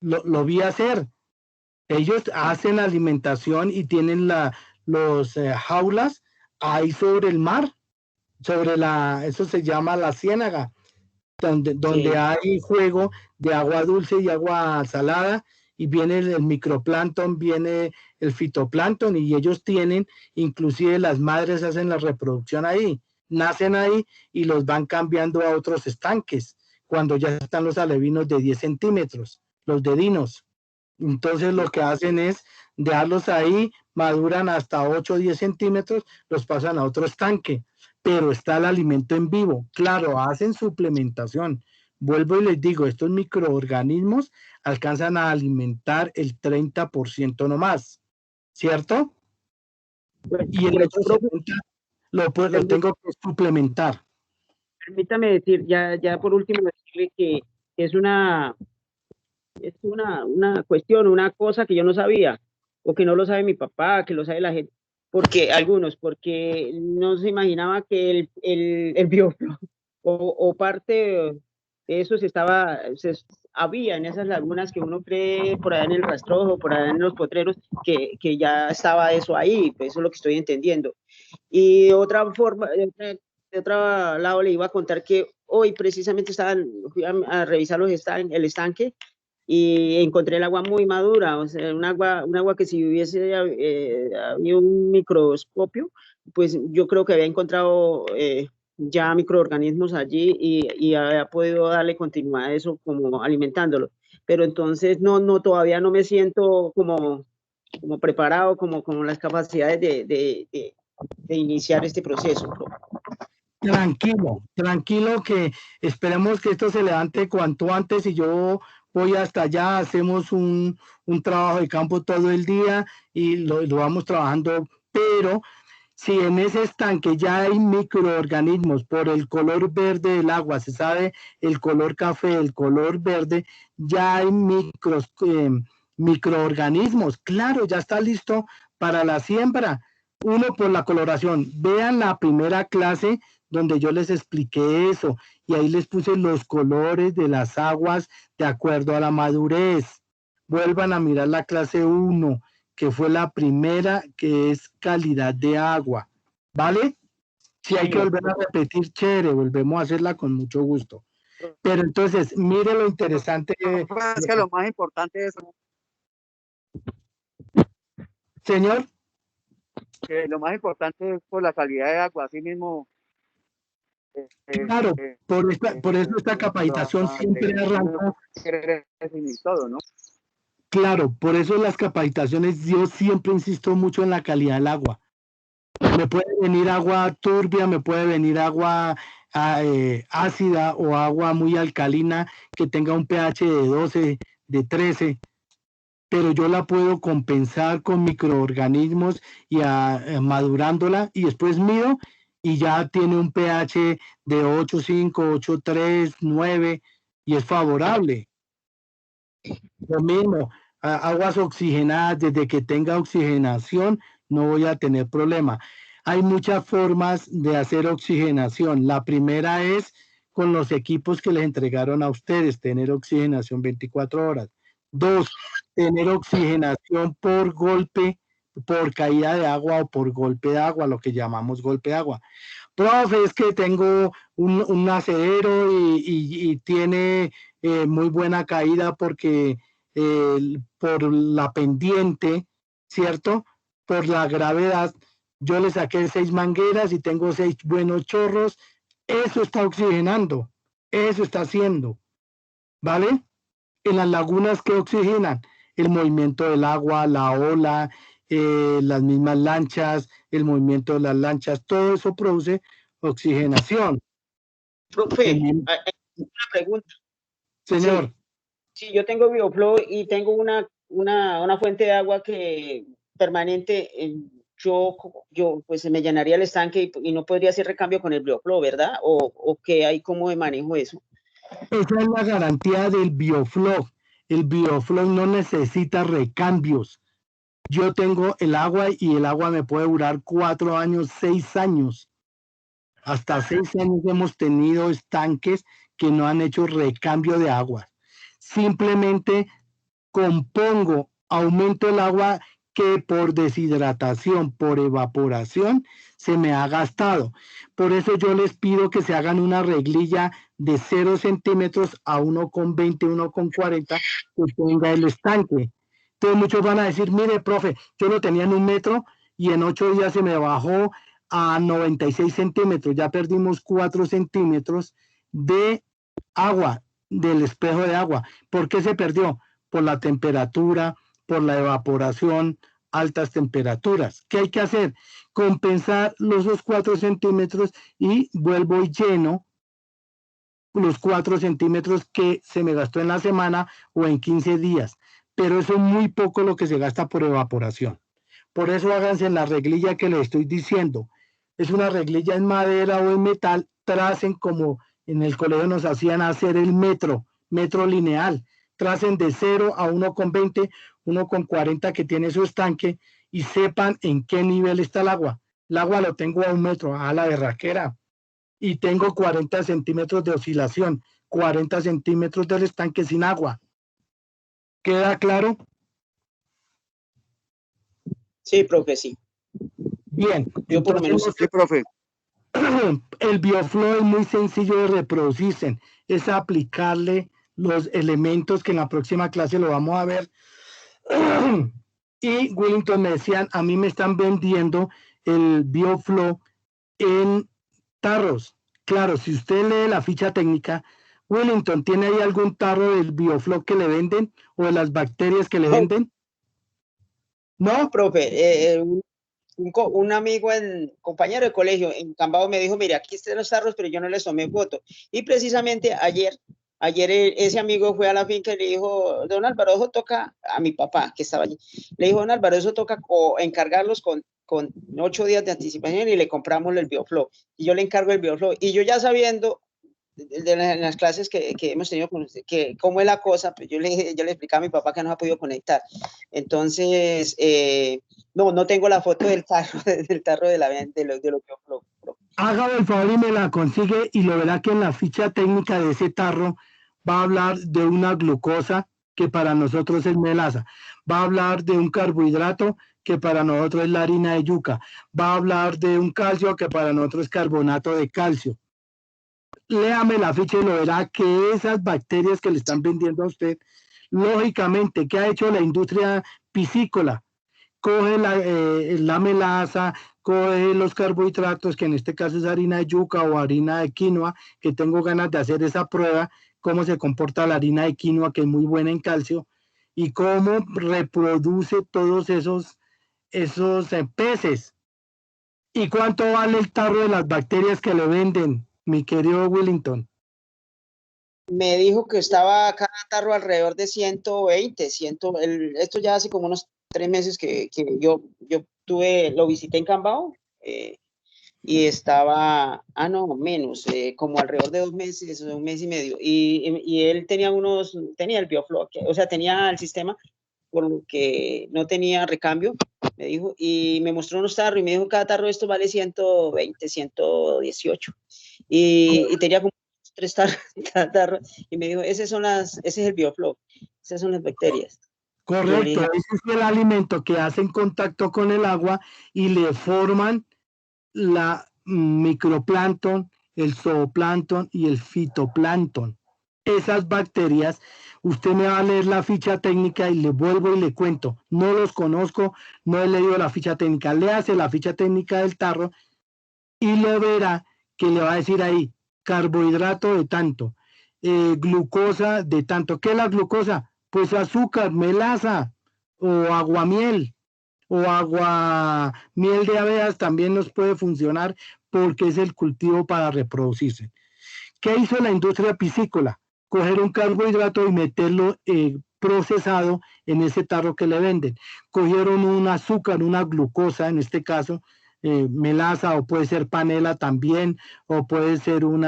lo vi hacer. Ellos hacen alimentación y tienen los jaulas ahí sobre el mar, eso se llama la ciénaga, donde sí, hay juego de agua dulce y agua salada, y viene el microplancton, viene el fitoplancton, y ellos tienen, inclusive las madres hacen la reproducción ahí, nacen ahí y los van cambiando a otros estanques, cuando ya están los alevinos de 10 centímetros, los dedinos. Entonces lo que hacen es dejarlos ahí, maduran hasta 8 o 10 centímetros, los pasan a otro estanque, pero está el alimento en vivo. Claro, hacen suplementación. Vuelvo y les digo, estos microorganismos alcanzan a alimentar el 30% nomás, ¿cierto? Y el otro 70% lo tengo que suplementar. Permítame decir, ya por último, decirle que es una cuestión, una cosa que yo no sabía, o que no lo sabe mi papá, que lo sabe la gente, porque no se imaginaba que el bioflow o parte de eso había en esas lagunas que uno cree por allá en el rastrojo, por allá en los potreros, que ya estaba eso ahí, pues eso es lo que estoy entendiendo. Y de otra forma, de otro lado le iba a contar que hoy precisamente fui a revisar el estanque, y encontré el agua muy madura, o sea, un agua que si hubiese habido un microscopio, pues yo creo que había encontrado ya microorganismos allí y había podido darle continuidad a eso como alimentándolo. Pero entonces todavía no me siento como preparado, como las capacidades de iniciar este proceso. Tranquilo, que esperemos que esto se levante cuanto antes, y yo voy hasta allá, hacemos un trabajo de campo todo el día y lo vamos trabajando, pero si en ese estanque ya hay microorganismos por el color verde del agua, se sabe el color café, el color verde, ya hay microorganismos, claro, ya está listo para la siembra. Uno, por la coloración. Vean la primera clase donde yo les expliqué eso, y ahí les puse los colores de las aguas de acuerdo a la madurez. Vuelvan a mirar la clase 1, que fue la primera, que es calidad de agua, ¿vale? Si hay que volver a repetir, chévere, volvemos a hacerla con mucho gusto. Pero entonces, mire lo interesante. Es que lo más importante es... Señor. Que lo más importante es por la calidad de agua, así mismo. Claro, por eso esta capacitación siempre arranca. Todo, ¿no? Claro, por eso las capacitaciones, yo siempre insisto mucho en la calidad del agua. Me puede venir agua turbia, me puede venir agua ácida o agua muy alcalina que tenga un pH de 12, de 13, pero yo la puedo compensar con microorganismos y madurándola, y después mido y ya tiene un pH de 8.5, 8.3, 9 y es favorable. Lo mismo, aguas oxigenadas, desde que tenga oxigenación no voy a tener problema. Hay muchas formas de hacer oxigenación. La primera es con los equipos que les entregaron a ustedes, tener oxigenación 24 horas. 2, tener oxigenación por golpe, por caída de agua o por golpe de agua, lo que llamamos golpe de agua. Profe, es que tengo un nacedero y tiene muy buena caída porque por la pendiente, ¿cierto? Por la gravedad, yo le saqué 6 mangueras y tengo 6 buenos chorros. Eso está oxigenando. Eso está haciendo, ¿vale? En las lagunas que oxigenan el movimiento del agua, la ola, las mismas lanchas, el movimiento de las lanchas, todo eso produce oxigenación. Profe, una pregunta. Señor. Sí, yo tengo BioFlow y tengo una fuente de agua que permanente, yo pues me llenaría el estanque y no podría hacer recambio con el BioFlow, ¿verdad? ¿O qué hay, cómo de manejo eso? Esa es la garantía del BioFlow. El BioFlow no necesita recambios. Yo tengo el agua y el agua me puede durar 4 años, 6 años. Hasta 6 años hemos tenido estanques que no han hecho recambio de agua. Simplemente compongo, aumento el agua que por deshidratación, por evaporación, se me ha gastado. Por eso yo les pido que se hagan una reglilla de 0 centímetros a 1,20, 1,40 que tenga el estanque. Entonces muchos van a decir, mire, profe, yo lo tenía en 1 metro y en 8 días se me bajó a 96 centímetros. Ya perdimos 4 centímetros de agua, del espejo de agua. ¿Por qué se perdió? Por la temperatura, por la evaporación, altas temperaturas. ¿Qué hay que hacer? Compensar los 4 centímetros y vuelvo y lleno los 4 centímetros que se me gastó en la semana o en 15 días. Pero eso es muy poco lo que se gasta por evaporación. Por eso háganse en la reglilla que les estoy diciendo. Es una reglilla en madera o en metal, tracen como en el colegio nos hacían hacer el metro lineal. Tracen de 0 a 1,20, 1,40 que tiene su estanque y sepan en qué nivel está el agua. El agua lo tengo a 1 metro, a la berraquera. Y tengo 40 centímetros de oscilación, 40 centímetros del estanque sin agua. ¿Queda claro? Sí, profe, sí. Bien. Yo por lo menos. Sí, profe. El BioFlow es muy sencillo de reproducirse. Es aplicarle los elementos que en la próxima clase lo vamos a ver. Y Willington me decían, a mí me están vendiendo el BioFlow en tarros. Claro, si usted lee la ficha técnica, Willington, ¿tiene ahí algún tarro del BioFlow que le venden o de las bacterias que le venden? No, profe, un amigo, compañero de colegio en Cambao me dijo, mire, aquí están los tarros, pero yo no les tomé foto. Y precisamente ayer ese amigo fue a la finca y le dijo, don Álvaro, eso toca a mi papá, que estaba allí. Le dijo, don Álvaro, eso toca encargarlos con 8 días de anticipación y le compramos el BioFlow. Y yo le encargo el BioFlow. Y yo ya sabiendo de las clases que hemos tenido con usted, que cómo es la cosa, pues yo le explicaba a mi papá que no ha podido conectar. Entonces, no tengo la foto del tarro de lo que yo. Hágame el favor y me la consigue y lo verá que en la ficha técnica de ese tarro va a hablar de una glucosa que para nosotros es melaza, va a hablar de un carbohidrato que para nosotros es la harina de yuca, va a hablar de un calcio que para nosotros es carbonato de calcio. Léame la ficha y lo verá que esas bacterias que le están vendiendo a usted, lógicamente, ¿qué ha hecho la industria piscícola? Coge la melaza, coge los carbohidratos, que en este caso es harina de yuca o harina de quinoa, que tengo ganas de hacer esa prueba, cómo se comporta la harina de quinoa, que es muy buena en calcio, y cómo reproduce todos esos peces. ¿Y cuánto vale el tarro de las bacterias que le venden, mi querido Willington? Me dijo que estaba cada tarro alrededor de 120, esto ya hace como unos 3 meses que yo lo visité en Cambao, y estaba, no, menos, como alrededor de 2 meses, 1 mes y medio, y él tenía el BioFlow, o sea, tenía el sistema, por lo que no tenía recambio, me dijo, y me mostró unos tarros, y me dijo, cada tarro de esto vale 120, 118, y tenía como 3 tarros, y me dijo, ese es el BioFlow, esas son las bacterias. Correcto, ese es el alimento que hace contacto con el agua y le forman la microplancton, el zooplancton y el fitoplancton. Esas bacterias, usted me va a leer la ficha técnica y le vuelvo y le cuento. No los conozco, no he leído la ficha técnica. Léase la ficha técnica del tarro y lo verá que le va a decir ahí carbohidrato de tanto, glucosa de tanto. ¿Qué es la glucosa? Pues azúcar, melaza o aguamiel o miel de abejas también nos puede funcionar porque es el cultivo para reproducirse. ¿Qué hizo la industria piscícola? Coger un carbohidrato y meterlo procesado en ese tarro que le venden. Cogieron un azúcar, una glucosa, en este caso, melaza, o puede ser panela también, o puede ser un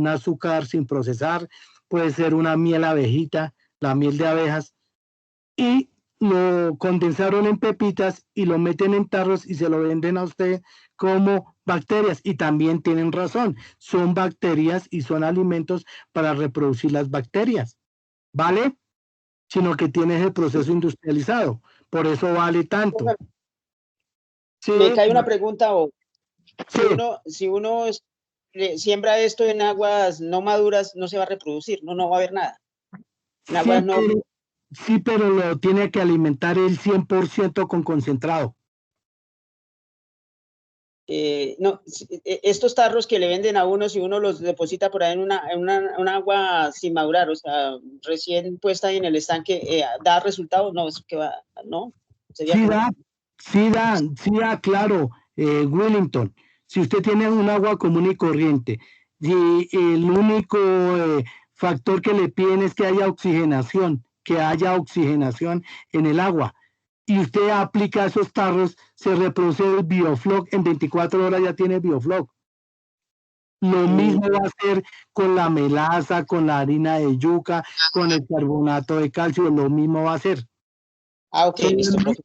azúcar sin procesar, puede ser una miel abejita, la miel de abejas, y lo condensaron en pepitas y lo meten en tarros y se lo venden a usted como bacterias, y también tienen razón, son bacterias y son alimentos para reproducir las bacterias, ¿vale? Sino que tiene el proceso industrializado, por eso vale tanto. Sí, me cae una pregunta, o sí, si uno siembra esto en aguas no maduras, no se va a reproducir, no va a haber nada. En aguas no. Sí, pero lo tiene que alimentar el 100% con concentrado. No, estos tarros que le venden a uno, si uno los deposita por ahí en una agua sin madurar, o sea, recién puesta ahí en el estanque, ¿da resultados? No, eso que va, ¿no? Sería Sí da, claro, Willington. Si usted tiene un agua común y corriente, y el único factor que le piden es que haya oxigenación en el agua, y usted aplica esos tarros, se reproduce el bioflog, en 24 horas ya tiene bioflog. Lo mismo va a hacer con la melaza, con la harina de yuca, con el carbonato de calcio, lo mismo va a hacer. ok, listo, profe.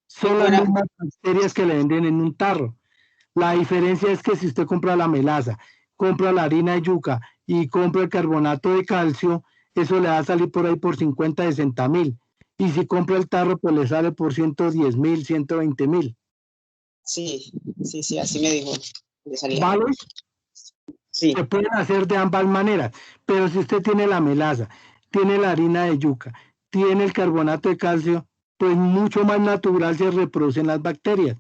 Son las mismas bacterias que le venden en un tarro. La diferencia es que si usted compra la melaza, compra la harina de yuca y compra el carbonato de calcio, eso le va a salir por ahí por 50, 60,000. Y si compra el tarro, pues le sale por 110,000, 120,000. Sí, así me dijo. ¿Vale? Sí. Se pueden hacer de ambas maneras, pero si usted tiene la melaza, tiene la harina de yuca, tiene el carbonato de calcio, pues mucho más natural se reproducen las bacterias.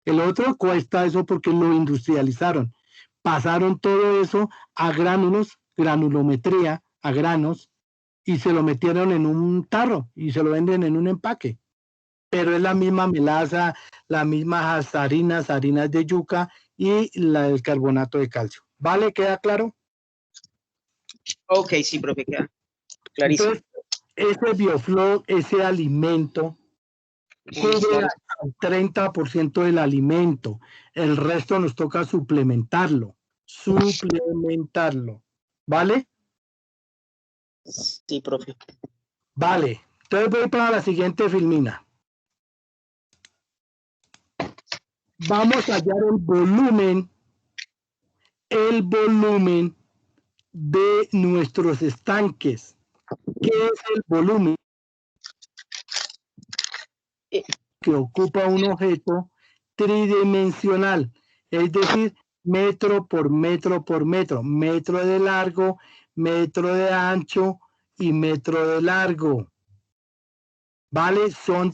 El otro cuesta eso porque lo industrializaron. Pasaron todo eso a gránulos, granulometría, a granos, y se lo metieron en un tarro y se lo venden en un empaque. Pero es la misma melaza, las mismas harinas de yuca y el carbonato de calcio. ¿Vale? ¿Queda claro? Ok, sí, profe, queda clarísimo. Entonces, ese bioflow, ese alimento, cubre al 30% del alimento. El resto nos toca suplementarlo. ¿Vale? Sí, profe. Vale. Entonces voy para la siguiente filmina. Vamos a hallar el volumen de nuestros estanques. ¿Qué es el volumen? Que ocupa un objeto tridimensional, es decir, metro por metro por metro, metro de largo, metro de ancho y metro de largo. ¿Vale? Son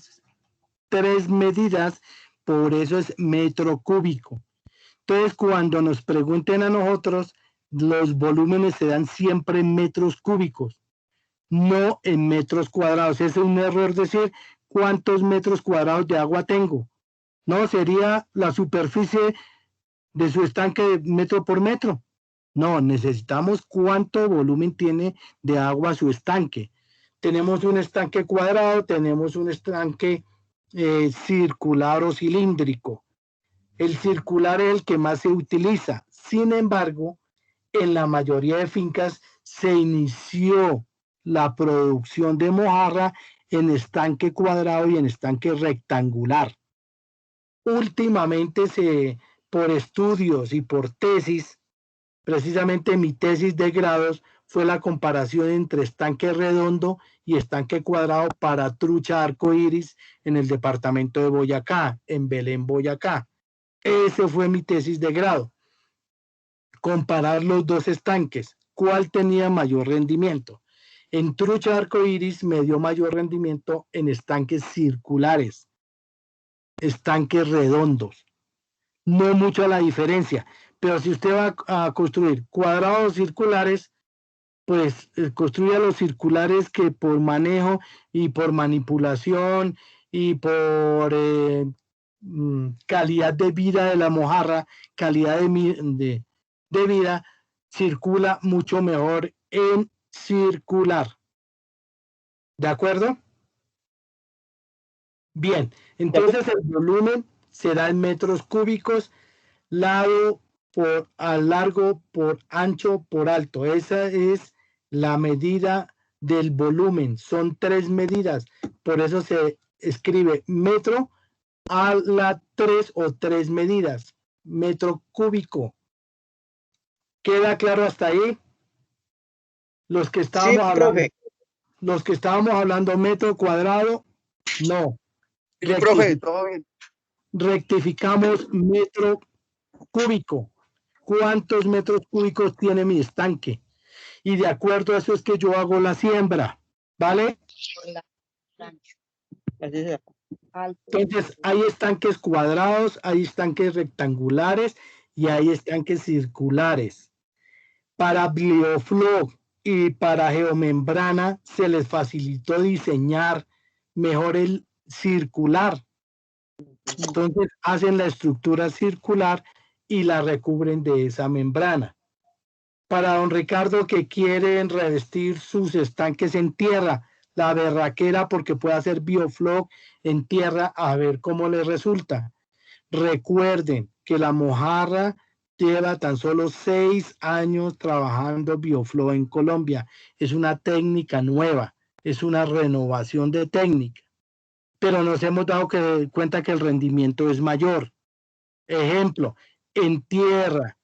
3 medidas, por eso es metro cúbico. Entonces, cuando nos pregunten a nosotros, los volúmenes se dan siempre en metros cúbicos, no en metros cuadrados. Es un error decir cuántos metros cuadrados de agua tengo. No, sería la superficie de su estanque de metro por metro. No, necesitamos cuánto volumen tiene de agua su estanque. Tenemos un estanque cuadrado, tenemos un estanque circular o cilíndrico. El circular es el que más se utiliza. Sin embargo, en la mayoría de fincas se inició la producción de mojarra en estanque cuadrado y en estanque rectangular. Últimamente, por estudios y por tesis, precisamente mi tesis de grados fue la comparación entre estanque redondo y estanque cuadrado para trucha arcoíris en el departamento de Boyacá, en Belén, Boyacá. Ese fue mi tesis de grado. Comparar los dos estanques. ¿Cuál tenía mayor rendimiento? En trucha arcoíris me dio mayor rendimiento en estanques circulares, estanques redondos. No mucha la diferencia, pero si usted va a construir cuadrados circulares, pues construya los circulares que por manejo y por manipulación y por calidad de vida de la mojarra, calidad de vida, circula mucho mejor en circular. ¿De acuerdo? Bien, entonces el volumen será en metros cúbicos, lado por largo, por ancho, por alto. Esa es la medida del volumen. Son 3 medidas. Por eso se escribe metro a la 3 o 3 medidas. Metro cúbico. ¿Queda claro hasta ahí? Los que estábamos hablando. Los que estábamos hablando metro cuadrado, no. Sí, profe, todo bien. Rectificamos metro cúbico. ¿Cuántos metros cúbicos tiene mi estanque? Y de acuerdo a eso es que yo hago la siembra, ¿vale? Entonces, hay estanques cuadrados, hay estanques rectangulares y hay estanques circulares. Para Biofloc y para Geomembrana se les facilitó diseñar mejor el circular. Entonces, hacen la estructura circular y la recubren de esa membrana. Para don Ricardo, que quieren revestir sus estanques en tierra, la berraquera, porque puede hacer Biofloc en tierra, a ver cómo les resulta. Recuerden que la mojarra lleva tan solo 6 años trabajando Biofloc en Colombia. Es una técnica nueva, es una renovación de técnica, pero nos hemos dado cuenta que el rendimiento es mayor. Ejemplo, en tierra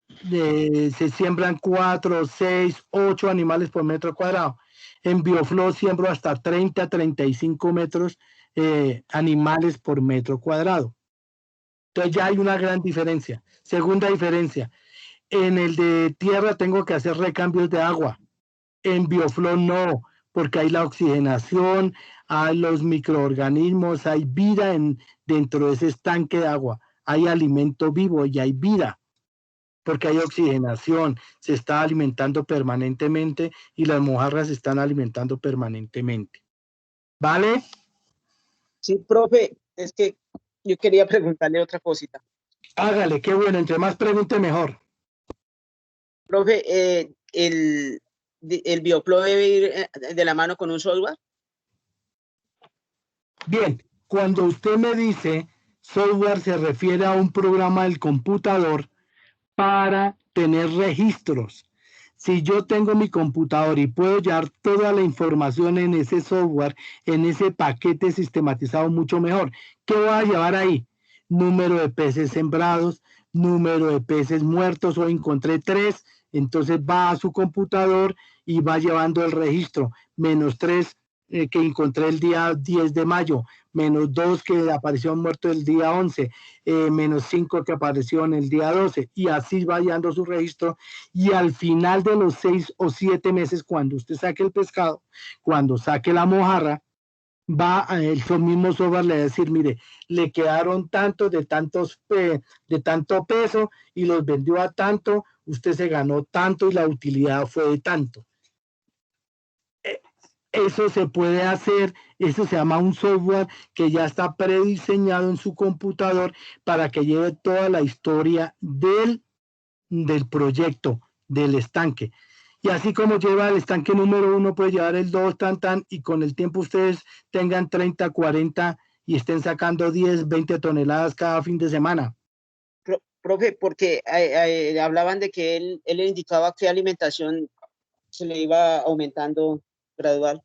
se siembran 4, 6, 8 animales por metro cuadrado. En Biofloc siembro hasta 30, 35 metros animales por metro cuadrado. Entonces ya hay una gran diferencia. Segunda diferencia, en el de tierra tengo que hacer recambios de agua. En Biofloc no, porque hay la oxigenación, hay los microorganismos, hay vida dentro de ese estanque de agua. Hay alimento vivo y hay vida, porque hay oxigenación, se está alimentando permanentemente y las mojarras se están alimentando permanentemente. ¿Vale? Sí, profe, es que yo quería preguntarle otra cosita. Hágale, qué bueno, entre más pregunte mejor. Profe, el Biofloc debe ir de la mano con un software. Bien, cuando usted me dice software se refiere a un programa del computador para tener registros. Si yo tengo mi computador y puedo llevar toda la información en ese software, en ese paquete sistematizado, mucho mejor. ¿Qué voy a llevar ahí? Número de peces sembrados, número de peces muertos, o encontré 3, entonces va a su computador y va llevando el registro. -3 que encontré el día 10 de mayo, -2 que apareció muerto el día 11, -5 que apareció en el día 12, y así va llevando su registro, y al final de los 6 o 7 meses, cuando usted saque el pescado, cuando saque la mojarra, va el mismo software le va a decir, mire, le quedaron tantos de tanto peso y los vendió a tanto, usted se ganó tanto y la utilidad fue de tanto. Eso se puede hacer, eso se llama un software que ya está prediseñado en su computador para que lleve toda la historia del proyecto, del estanque. Y así como lleva el estanque número 1, puede llevar el 2, y con el tiempo ustedes tengan 30, 40 y estén sacando 10, 20 toneladas cada fin de semana. Profe, porque hablaban de que él le indicaba qué alimentación se le iba aumentando gradual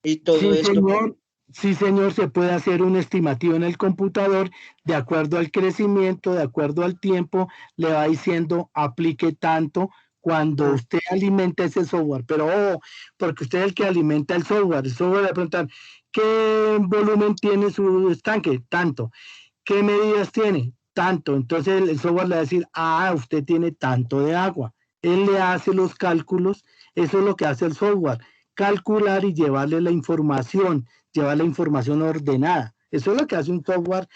y todo sí, esto. Señor, sí, señor, se puede hacer un estimativo en el computador de acuerdo al crecimiento, de acuerdo al tiempo, le va diciendo aplique tanto cuando usted alimenta ese software, pero porque usted es el que alimenta el software le preguntan, ¿qué volumen tiene su estanque? Tanto. ¿Qué medidas tiene? Tanto. Entonces el software le va a decir, usted tiene tanto de agua. Él le hace los cálculos, eso es lo que hace el software, calcular y llevarle la información, llevar la información ordenada. Eso es lo que hace un software.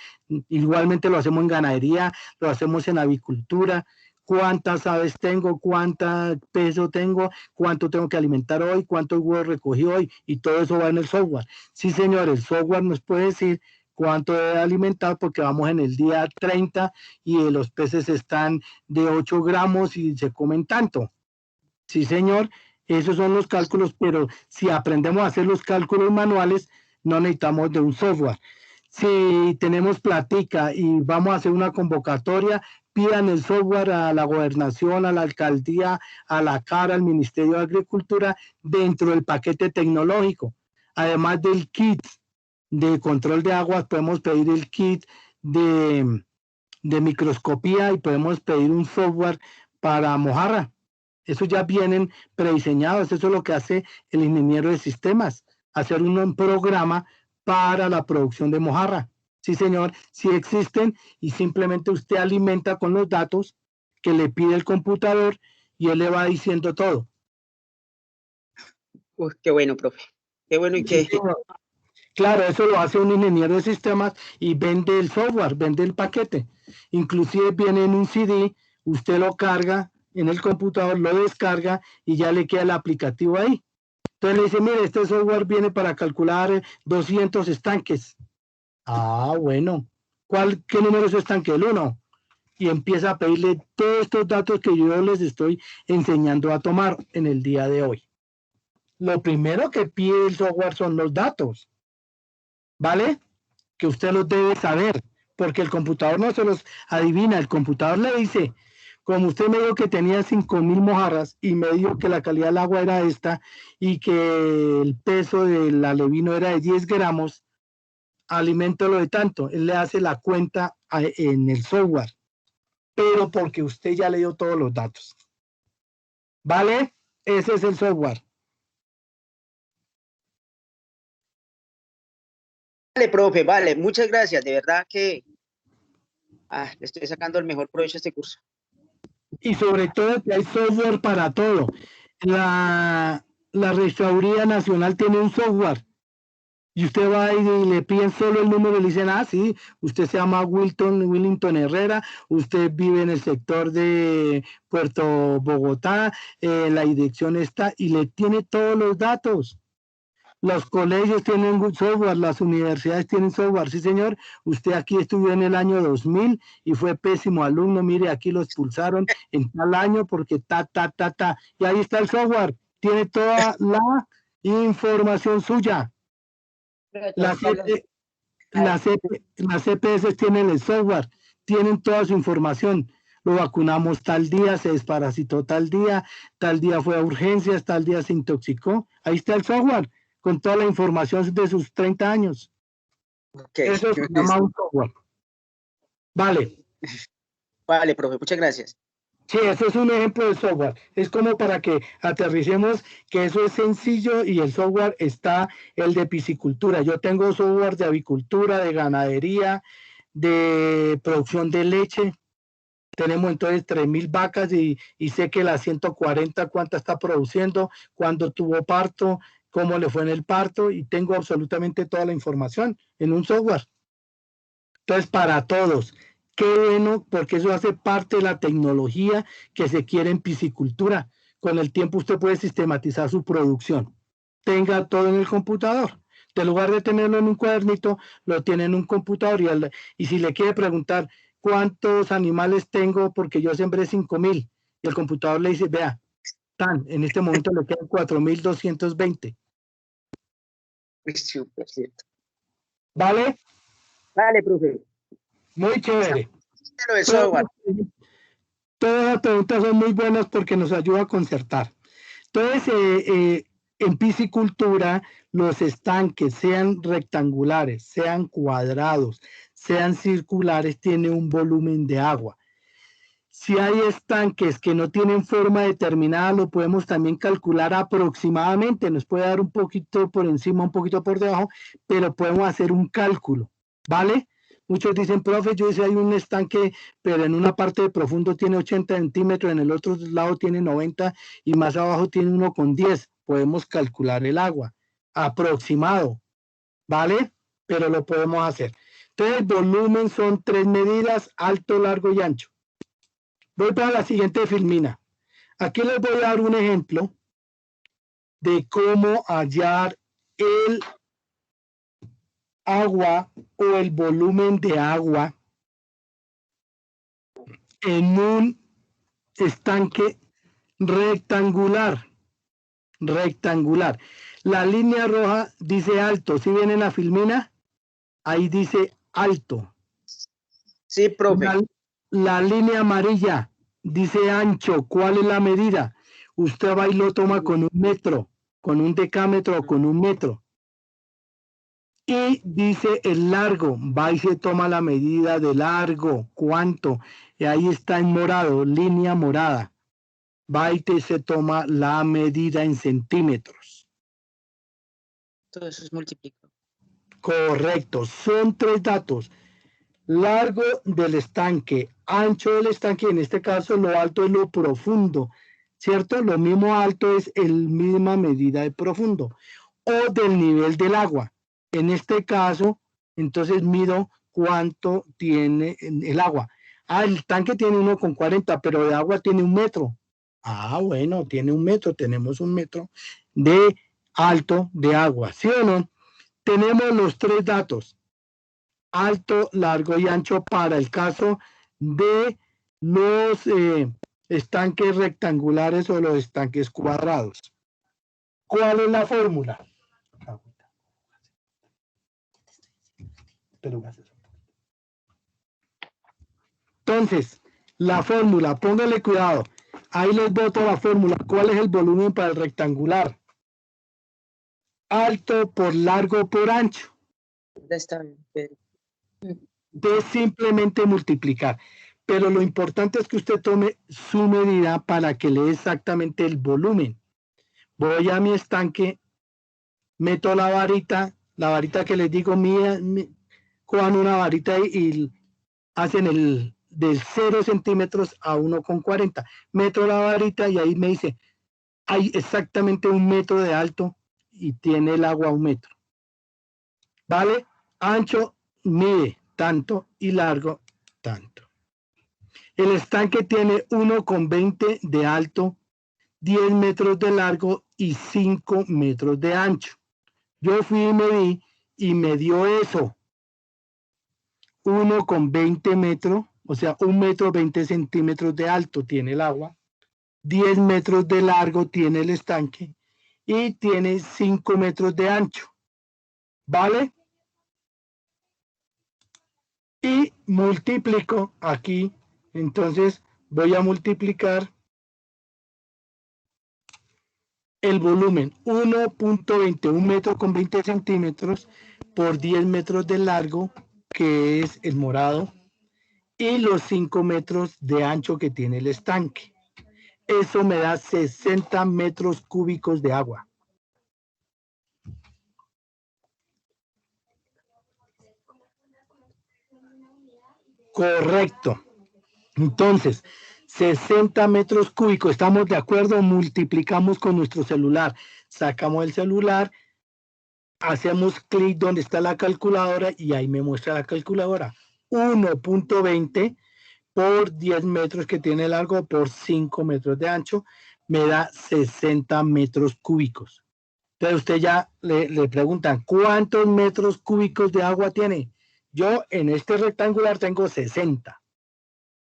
Igualmente lo hacemos en ganadería, lo hacemos en avicultura. cuántas aves tengo, cuánto peso tengo, cuánto tengo que alimentar hoy, cuántos huevos recogí hoy, y todo eso va en el software. Sí, señor, el software nos puede decir cuánto debe alimentar porque vamos en el día 30 y los peces están de 8 gramos y se comen tanto. Sí, señor, esos son los cálculos, pero si aprendemos a hacer los cálculos manuales, no necesitamos de un software. Si tenemos platica y vamos a hacer una convocatoria, pidan el software a la gobernación, a la alcaldía, a la CAR, al Ministerio de Agricultura, dentro del paquete tecnológico. Además del kit de control de aguas, podemos pedir el kit de microscopía y podemos pedir un software para mojarra. Eso ya vienen prediseñados, eso es lo que hace el ingeniero de sistemas, hacer un programa para la producción de mojarra. Sí, señor, sí existen y simplemente usted alimenta con los datos que le pide el computador y él le va diciendo todo. Qué bueno, profe. Qué bueno y qué... Sí, claro, eso lo hace un ingeniero de sistemas y vende el software, vende el paquete. Inclusive viene en un CD, usted lo carga en el computador, lo descarga y ya le queda el aplicativo ahí. Entonces le dice, mire, este software viene para calcular 200 estanques. Ah, bueno. ¿Qué número es estanque? El 1. Y empieza a pedirle todos estos datos que yo les estoy enseñando a tomar en el día de hoy. Lo primero que pide el software son los datos, ¿vale? Que usted los debe saber, porque el computador no se los adivina. El computador le dice, como usted me dijo que tenía 5.000 mojarras y me dijo que la calidad del agua era esta y que el peso del alevino era de 10 gramos, aliméntalo de tanto. Él le hace la cuenta en el software, pero porque usted ya le dio todos los datos. ¿Vale? Ese es el software. Vale, profe, vale, muchas gracias. De verdad que le estoy sacando el mejor provecho a este curso. Y sobre todo que hay software para todo. La Registraduría Nacional tiene un software y usted va y le piden solo el número y le dicen, sí, usted se llama Willington Herrera, usted vive en el sector de Puerto Bogotá, la dirección está, y le tiene todos los datos. Los colegios tienen software, las universidades tienen software. Sí, señor, usted aquí estudió en el año 2000 y fue pésimo alumno. Mire, aquí lo expulsaron en tal año porque y ahí está el software. Tiene toda la información suya. Las EPS tienen el software, tienen toda su información. Lo vacunamos tal día, se desparasitó tal día fue a urgencias, tal día se intoxicó. Ahí está el software con toda la información de sus 30 años. Okay. Eso se llama un software. Vale. Vale, profe, muchas gracias. Sí, eso es un ejemplo de software. Es como para que aterricemos que eso es sencillo y el software está el de piscicultura. Yo tengo software de avicultura, de ganadería, de producción de leche. Tenemos entonces 3.000 vacas y sé que la 140 cuánta está produciendo, cuándo tuvo parto, cómo le fue en el parto y tengo absolutamente toda la información en un software. Entonces, para todos, qué bueno, porque eso hace parte de la tecnología que se quiere en piscicultura. Con el tiempo usted puede sistematizar su producción. Tenga todo en el computador. En lugar de tenerlo en un cuadernito, lo tiene en un computador y si le quiere preguntar cuántos animales tengo porque yo sembré 5.000 y el computador le dice, vea, en este momento le quedan 4.220. Súper cierto. ¿Vale? Vale, profe. Muy chévere. Todas las preguntas son muy buenas porque nos ayuda a concertar. Entonces, en piscicultura, los estanques, sean rectangulares, sean cuadrados, sean circulares, tienen un volumen de agua. Si hay estanques que no tienen forma determinada, lo podemos también calcular aproximadamente. Nos puede dar un poquito por encima, un poquito por debajo, pero podemos hacer un cálculo, ¿vale? Muchos dicen, profe, yo hice hay un estanque, pero en una parte de profundo tiene 80 centímetros, en el otro lado tiene 90 y más abajo tiene 1,10. Podemos calcular el agua, aproximado, ¿vale? Pero lo podemos hacer. Entonces, el volumen son 3 medidas, alto, largo y ancho. Voy para la siguiente filmina. Aquí les voy a dar un ejemplo de cómo hallar el agua o el volumen de agua en un estanque rectangular. La línea roja dice alto. ¿Sí ven en la filmina? Ahí dice alto. Sí, profe. La línea amarilla dice ancho. ¿Cuál es la medida? Usted va y lo toma con un metro, con un decámetro o con un metro. Y dice el largo, va y se toma la medida de largo, cuánto, y ahí está en morado, línea morada. Va y se toma la medida en centímetros. Todo eso es multiplico. Correcto, son 3 datos. Largo del estanque, ancho del estanque, en este caso lo alto es lo profundo, ¿cierto? Lo mismo alto es la misma medida de profundo o del nivel del agua. En este caso, entonces mido cuánto tiene el agua. Ah, el tanque tiene 1,40, pero de agua tiene 1 metro. Ah, bueno, tiene 1 metro, tenemos 1 metro de alto de agua, ¿sí o no? Tenemos los 3 datos, alto, largo y ancho para el caso de los estanques rectangulares o los estanques cuadrados. ¿Cuál es la fórmula? Entonces, la fórmula, póngale cuidado. Ahí les boto la fórmula. ¿Cuál es el volumen para el rectangular? Alto por largo por ancho. Está bien. De simplemente multiplicar. Pero lo importante es que usted tome su medida para que le dé exactamente el volumen. Voy a mi estanque, meto la varita que les digo, cojan una varita y hacen el de 0 centímetros a 1,40. Meto la varita y ahí me dice, hay exactamente 1 metro de alto y tiene el agua 1 metro. ¿Vale? Ancho mide tanto y largo tanto. El estanque tiene 1,20 de alto, 10 metros de largo y 5 metros de ancho. Yo fui y medí y me dio eso. 1,20 metros, o sea, 1 metro 20 centímetros de alto tiene el agua, 10 metros de largo tiene el estanque y tiene 5 metros de ancho. ¿Vale? Y multiplico aquí, entonces voy a multiplicar el volumen 1,20, 1 metro con 20 centímetros por 10 metros de largo, que es el morado, y los 5 metros de ancho que tiene el estanque. Eso me da 60 metros cúbicos de agua. Correcto. Entonces, 60 metros cúbicos, ¿estamos de acuerdo? Multiplicamos con nuestro celular. Sacamos el celular, hacemos clic donde está la calculadora y ahí me muestra la calculadora. 1,20 por 10 metros que tiene largo por 5 metros de ancho, me da 60 metros cúbicos. Entonces usted ya le preguntan, ¿cuántos metros cúbicos de agua tiene? Yo en este rectangular tengo 60.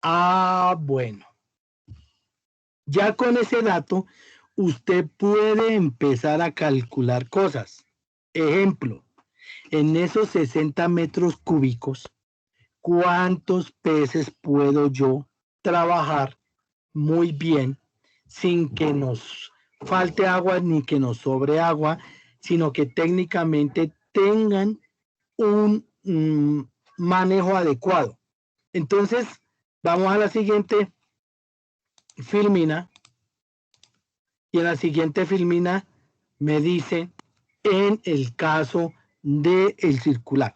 Ah, bueno. Ya con ese dato, usted puede empezar a calcular cosas. Ejemplo, en esos 60 metros cúbicos, ¿cuántos peces puedo yo trabajar muy bien sin que nos falte agua ni que nos sobre agua, sino que técnicamente tengan un manejo adecuado? Entonces, vamos a la siguiente filmina, y en la siguiente filmina me dice en el caso del circular.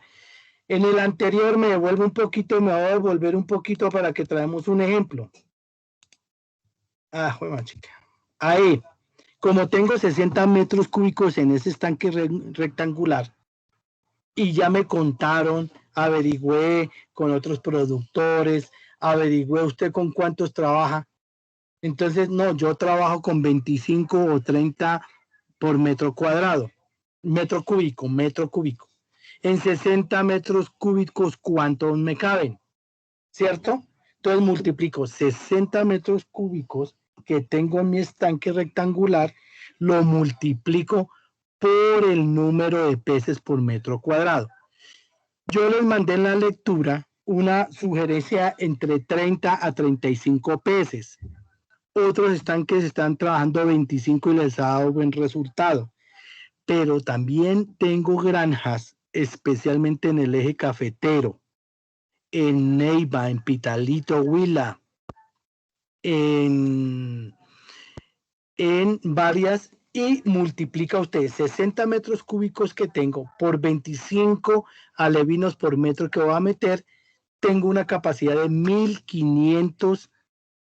En el anterior me devuelvo un poquito, me voy a devolver un poquito para que traemos un ejemplo. Ah, bueno, chica. Ahí, como tengo 60 metros cúbicos en ese estanque rectangular y ya me contaron averigüé con otros productores, averigüé usted con cuántos trabaja. Entonces, no, yo trabajo con 25 o 30 por metro cuadrado, metro cúbico. En 60 metros cúbicos, ¿cuántos me caben? ¿Cierto? Entonces multiplico 60 metros cúbicos que tengo en mi estanque rectangular, lo multiplico por el número de peces por metro cuadrado. Yo les mandé en la lectura una sugerencia entre 30 a 35 peces. Otros estanques están trabajando 25 y les ha dado buen resultado. Pero también tengo granjas, especialmente en el eje cafetero, en Neiva, en Pitalito, Huila, en varias, y multiplica usted 60 metros cúbicos que tengo por 25 alevinos por metro que voy a meter, tengo una capacidad de 1500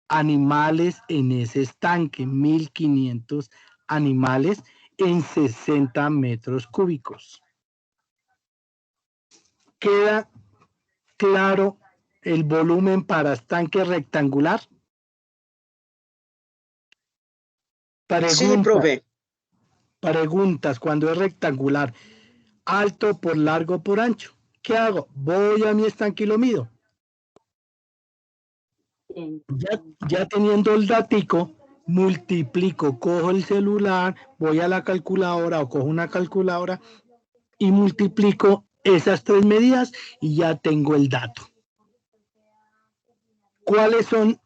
animales en ese estanque, 1500 animales en 60 metros cúbicos. ¿Queda claro el volumen para estanque rectangular? Sí, profe. Preguntas cuando es rectangular, alto por largo por ancho. ¿Qué hago? Voy a mi estanque y lo mido. Ya teniendo el datico, multiplico, cojo el celular, voy a la calculadora o cojo una calculadora y multiplico esas 3 medidas y ya tengo el dato. ¿Cuáles son?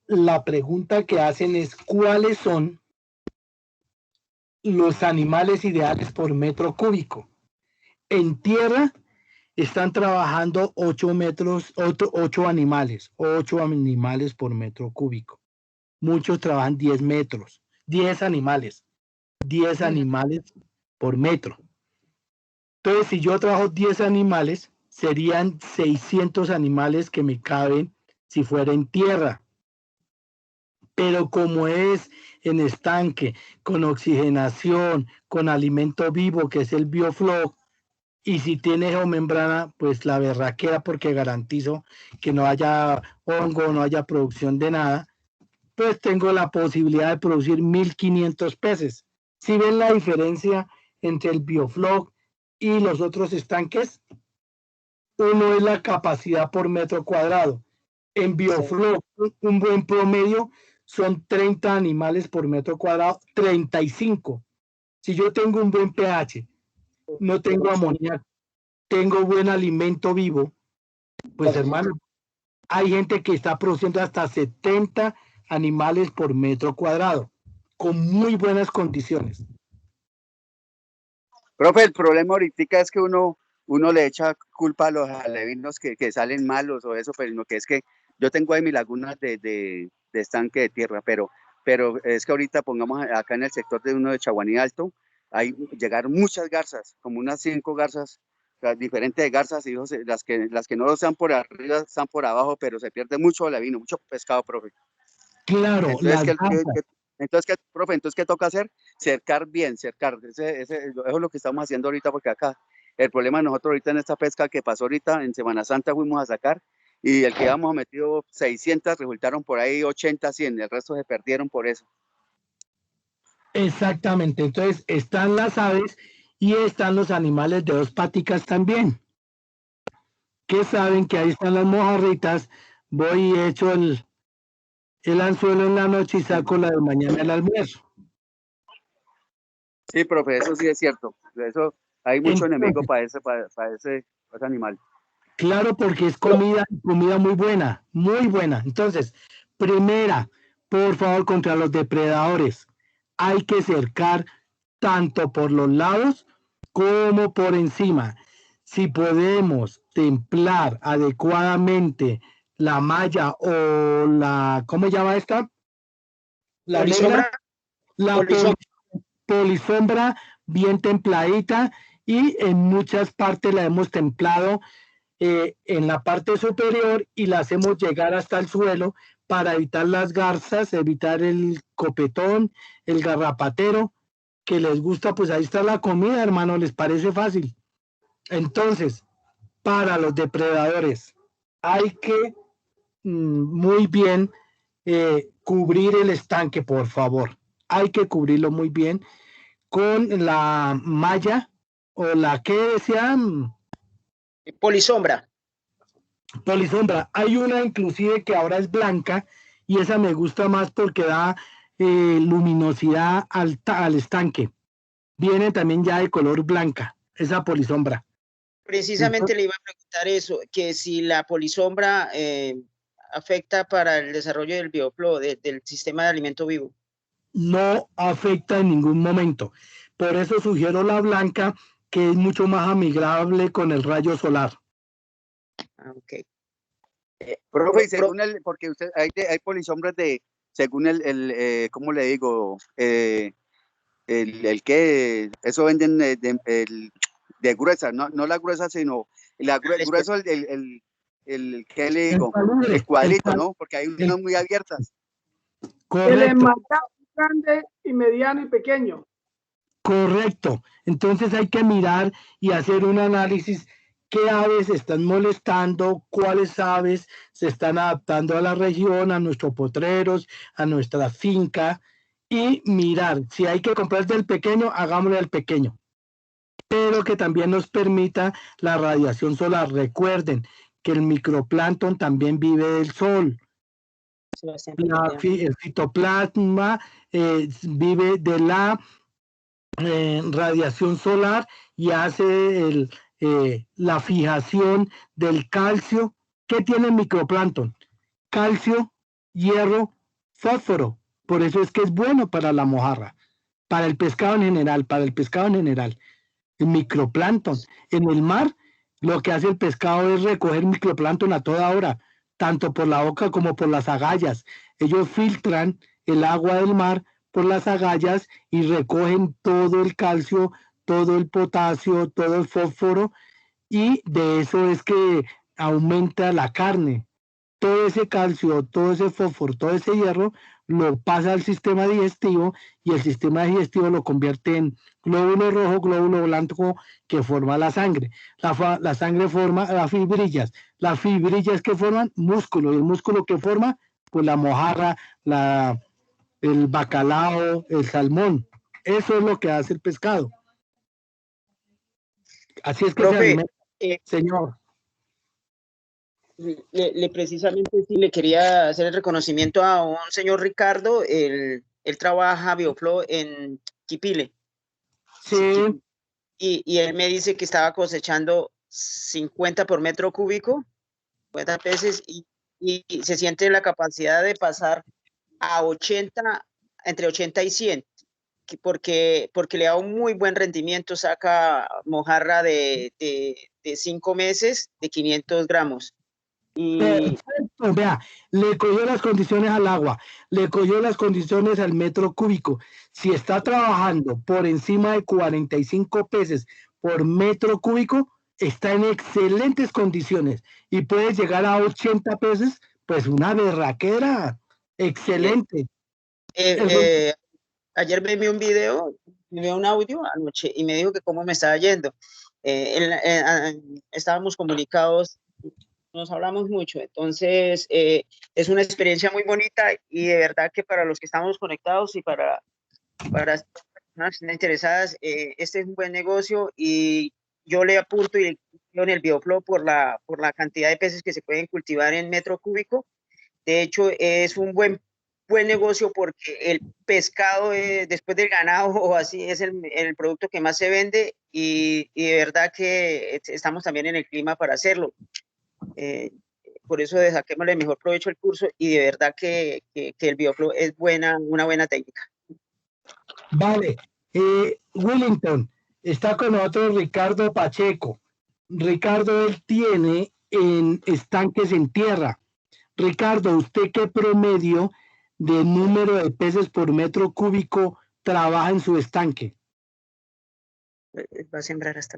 La pregunta que hacen es ¿cuáles son los animales ideales por metro cúbico? En tierra están trabajando 8 animales por metro cúbico. Muchos trabajan 10 metros, 10 animales por metro. Entonces, si yo trabajo 10 animales, serían 600 animales que me caben si fuera en tierra. Pero como es en estanque, con oxigenación, con alimento vivo, que es el biofloc, y si tiene geomembrana, pues la berraquera, porque garantizo que no haya hongo, no haya producción de nada, pues tengo la posibilidad de producir 1500 peces. ¿Sí ven la diferencia entre el biofloc y los otros estanques? Uno es la capacidad por metro cuadrado. En biofloc, un buen promedio son 30 animales por metro cuadrado, 35. Si yo tengo un buen pH, no tengo amoníaco, tengo buen alimento vivo, pues hermano, hay gente que está produciendo hasta 70 animales por metro cuadrado, con muy buenas condiciones. Profe, el problema ahorita es que uno le echa culpa a los alevinos que salen malos o eso, pero no, que es que yo tengo ahí mis lagunas de estanque de tierra, pero es que ahorita pongamos acá en el sector de uno de Chaguaní Alto, hay llegaron muchas garzas, como unas 5 garzas, diferentes de garzas, y las que no están por arriba, están por abajo, pero se pierde mucho alevino, mucho pescado, profe. Claro, Profe, entonces, ¿qué toca hacer? Cercar bien. Eso es lo que estamos haciendo ahorita, porque acá, el problema de nosotros ahorita en esta pesca que pasó ahorita, en Semana Santa fuimos a sacar, y el que habíamos metido 600, resultaron por ahí 80, 100, el resto se perdieron por eso. Exactamente, entonces están las aves y están los animales de 2 paticas también, que saben que ahí están las mojarritas, voy y echo el anzuelo en la noche y saco la de mañana el almuerzo. Sí, profe, eso sí es cierto. Eso hay mucho enemigo para ese animal. Claro, porque es comida muy buena, muy buena. Entonces, primera, por favor, contra los depredadores, hay que cercar tanto por los lados como por encima. Si podemos templar adecuadamente la malla o la, ¿cómo se llama esta? La negra, la polisombra bien templadita, y en muchas partes la hemos templado en la parte superior y la hacemos llegar hasta el suelo para evitar las garzas, evitar el copetón, el garrapatero, que les gusta. Pues ahí está la comida, hermano, les parece fácil. Entonces, para los depredadores. Hay que muy bien cubrir el estanque, por favor. Hay que cubrirlo muy bien con la malla o la que decían Polisombra. polisombra. Hay una inclusive que ahora es blanca y esa me gusta más porque da luminosidad al estanque. Viene también ya de color blanca, esa polisombra. Precisamente le iba a preguntar eso, que si la polisombra afecta para el desarrollo del bioflow, del sistema de alimento vivo. No afecta en ningún momento. Por eso sugiero la blanca, que es mucho más amigable con el rayo solar. Ah, ok. Profe, según porque usted hay polisombras de, según ¿cómo le digo? El que, eso venden de gruesa, no la gruesa, sino grueso, ¿qué le digo? El cuadrito, ¿no? Porque hay unas muy abiertas. El enmarcado grande y mediano y pequeño. Correcto. Entonces hay que mirar y hacer un análisis. ¿Qué aves están molestando? ¿Cuáles aves se están adaptando a la región, a nuestros potreros, a nuestra finca? Y mirar, si hay que comprar del pequeño, hagámosle al pequeño. Pero que también nos permita la radiación solar. Recuerden que el microplancton también vive del sol. El fitoplasma vive de la radiación solar y hace la fijación del calcio. ¿Qué tiene el microplancton? Calcio, hierro, fósforo. Por eso es que es bueno para la mojarra, para el pescado en general, el microplancton. En el mar, lo que hace el pescado es recoger microplancton a toda hora, tanto por la boca como por las agallas. Ellos filtran el agua del mar por las agallas y recogen todo el calcio, todo el potasio, todo el fósforo, y de eso es que aumenta la carne. Todo ese calcio, todo ese fósforo, todo ese hierro lo pasa al sistema digestivo y el sistema digestivo lo convierte en glóbulo rojo, glóbulo blanco, que forma la sangre. La sangre forma las fibrillas que forman músculo, y el músculo que forma, pues la mojarra, el bacalao, el salmón. Eso es lo que hace el pescado. Así es que Profe, se alimenta, señor. Precisamente sí le quería hacer el reconocimiento a un señor Ricardo. Él trabaja Bioflow en Quipile. Sí. Y él me dice que estaba cosechando 50 por metro cúbico, 50 peces, y se siente la capacidad de pasar a 80, entre 80 y 100, porque le da un muy buen rendimiento. Saca mojarra de 5 meses de 500 gramos. Perfecto, vea, le cogió las condiciones al agua, le cogió las condiciones al metro cúbico. Si está trabajando por encima de 45 peces por metro cúbico, está en excelentes condiciones y puede llegar a 80 peces, pues una berraquera. Excelente. Ayer me envió un video, me envió un audio anoche y me dijo que cómo me estaba yendo. Estábamos comunicados, nos hablamos mucho, entonces es una experiencia muy bonita, y de verdad que para los que estamos conectados y para las personas interesadas, este es un buen negocio, y yo le apunto y en el Bioflow por la cantidad de peces que se pueden cultivar en metro cúbico. De hecho, es un buen negocio, porque el pescado, después del ganado o así, es el producto que más se vende, y de verdad que estamos también en el clima para hacerlo. Por eso saquémosle mejor provecho al curso, y de verdad que el Bioflow es una buena técnica. Vale. Willington, está con nosotros Ricardo Pacheco. Ricardo, él tiene en estanques en tierra. Ricardo, ¿usted qué promedio de número de peces por metro cúbico trabaja en su estanque? Va a sembrar hasta...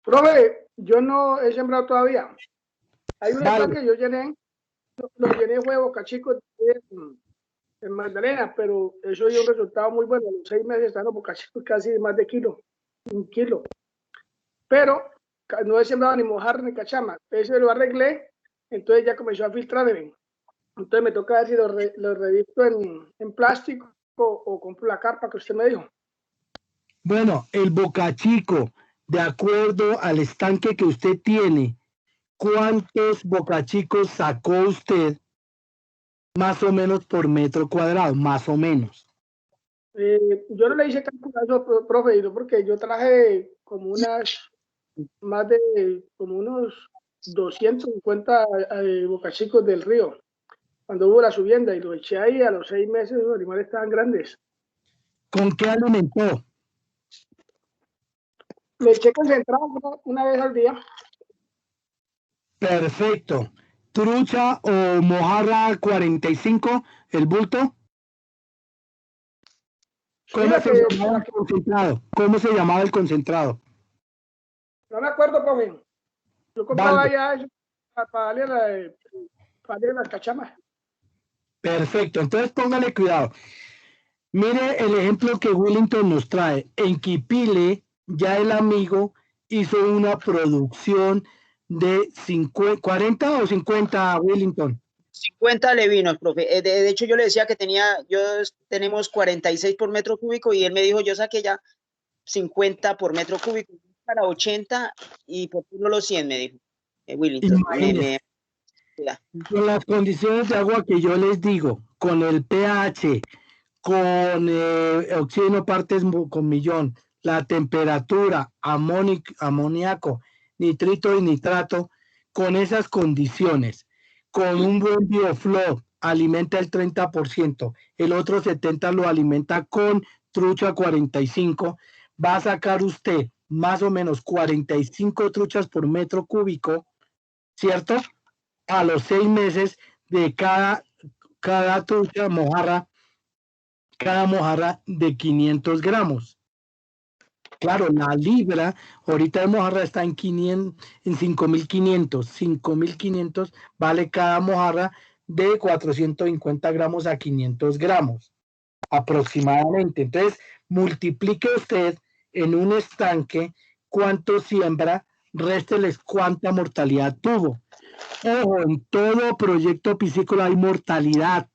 Profe, yo no he sembrado todavía. Hay un estanque que yo llené, lo llené de huevo, cachicos en Magdalena, pero eso dio un resultado muy bueno. En los 6 meses están por casi más de un kilo. Pero no he sembrado ni mojarra ni cachama. Ese lo arreglé, entonces ya comenzó a filtrarme. Entonces me toca ver si lo revisto en plástico o compro la carpa que usted me dijo. Bueno, el Boca Chico, de acuerdo al estanque que usted tiene, ¿cuántos Boca Chicos sacó usted más o menos por metro cuadrado? Más o menos. Yo no le hice cálculo, profe, porque yo traje como como unos 250 Boca Chicos del río, cuando hubo la subienda, y lo eché ahí. A los 6 meses los animales estaban grandes. ¿Con qué alimentó? Le eché concentrado una vez al día. Perfecto. ¿Trucha o mojarra 45, el bulto? ¿Cómo se llamaba el concentrado? ¿Cómo se llamaba el concentrado? No me acuerdo, profe. Yo compraba ya eso para darle las cachamas. Perfecto. Entonces póngale cuidado. Mire el ejemplo que Willington nos trae. En Quipile, ya el amigo hizo una producción de 40 o 50, Willington. 50 alevinos, profe. De hecho, yo le decía que tenemos 46 por metro cúbico y él me dijo, yo saqué ya 50 por metro cúbico para 80 y por uno los 100, me dijo Willington. Con las condiciones de agua que yo les digo, con el pH, con oxígeno partes con millón, la temperatura, amoníaco, nitrito y nitrato, con esas condiciones, con un buen bioflow, alimenta el 30%, el otro 70% lo alimenta con trucha 45, va a sacar usted más o menos 45 truchas por metro cúbico, ¿cierto? A los 6 meses de cada trucha mojarra, cada mojarra de 500 gramos. Claro, la libra ahorita de mojarra está en 5.500. 5.500 vale cada mojarra de 450 gramos a 500 gramos aproximadamente. Entonces, multiplique usted en un estanque cuánto siembra, résteles cuánta mortalidad tuvo. Ojo, en todo proyecto piscícola hay mortalidad.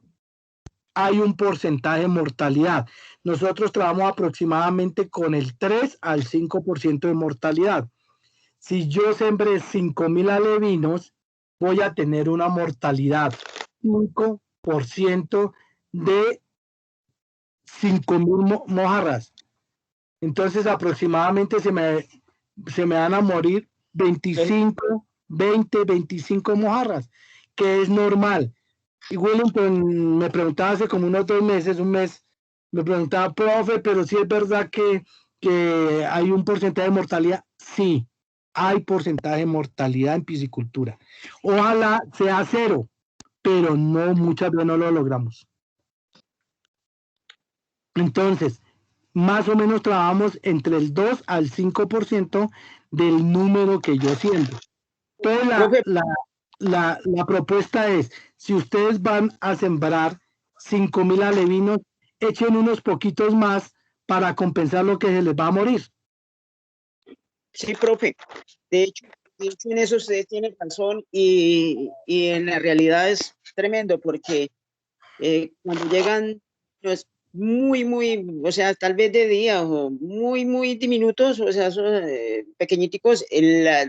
Hay un porcentaje de mortalidad. Nosotros trabajamos aproximadamente con el 3 al 5% de mortalidad. Si yo sembré 5.000 alevinos, voy a tener una mortalidad 5% de 5.000 mojarras. Entonces aproximadamente se me van a morir 25 mojarras, que es normal. Y Willington me preguntaba hace como unos 2 meses, un mes, me preguntaba, profe, pero sí es verdad que hay un porcentaje de mortalidad. Sí, hay porcentaje de mortalidad en piscicultura. Ojalá sea 0, pero no, muchas veces no lo logramos. Entonces, más o menos trabajamos entre el 2 al 5% del número que yo siembro. Entonces, la propuesta es, si ustedes van a sembrar 5.000 alevinos, echen unos poquitos más para compensar lo que se les va a morir. Sí, profe. De hecho en eso ustedes tienen razón y en la realidad es tremendo porque cuando llegan los muy, o sea, tal vez de día o muy diminutos, o sea, son pequeñiticos,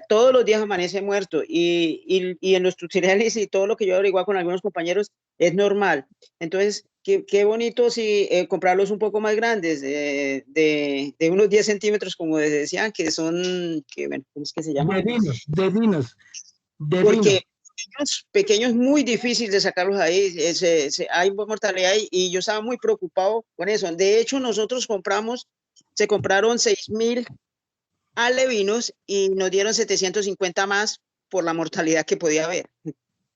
todos los días amanece muerto y en los cereales y todo lo que yo averiguo con algunos compañeros es normal. Entonces, qué bonito si comprarlos un poco más grandes, de unos 10 centímetros, como decían, que son, bueno, ¿cómo es que se llama? De vinos. Porque pequeños muy difíciles de sacarlos ahí, hay mortalidad y yo estaba muy preocupado con eso. De hecho, nosotros se compraron 6.000 alevinos y nos dieron 750 más por la mortalidad que podía haber.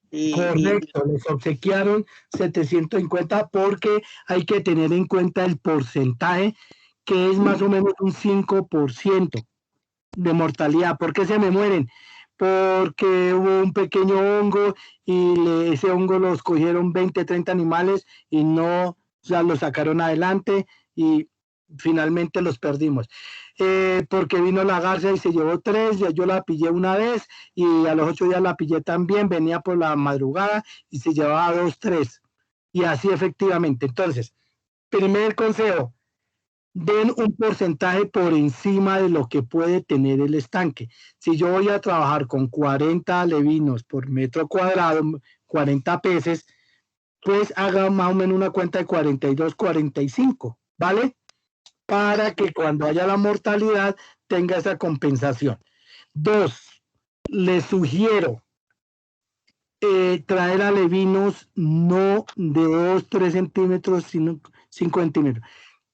Correcto, les obsequiaron 750 porque hay que tener en cuenta el porcentaje que es más o menos un 5% de mortalidad. ¿Por qué se me mueren? Porque hubo un pequeño hongo y ese hongo los cogieron 20, 30 animales y no, o sea, lo sacaron adelante y finalmente los perdimos. Porque vino la garza y se llevó 3, yo la pillé una vez y a los 8 días la pillé también, venía por la madrugada y se llevaba 2, 3. Y así efectivamente. Entonces, primer consejo, den un porcentaje por encima de lo que puede tener el estanque. Si yo voy a trabajar con 40 alevinos por metro cuadrado, 40 peces, pues haga más o menos una cuenta de 42, 45, ¿vale? Para que cuando haya la mortalidad tenga esa compensación. 2, les sugiero traer alevinos no de 2, 3 centímetros, sino 5 centímetros.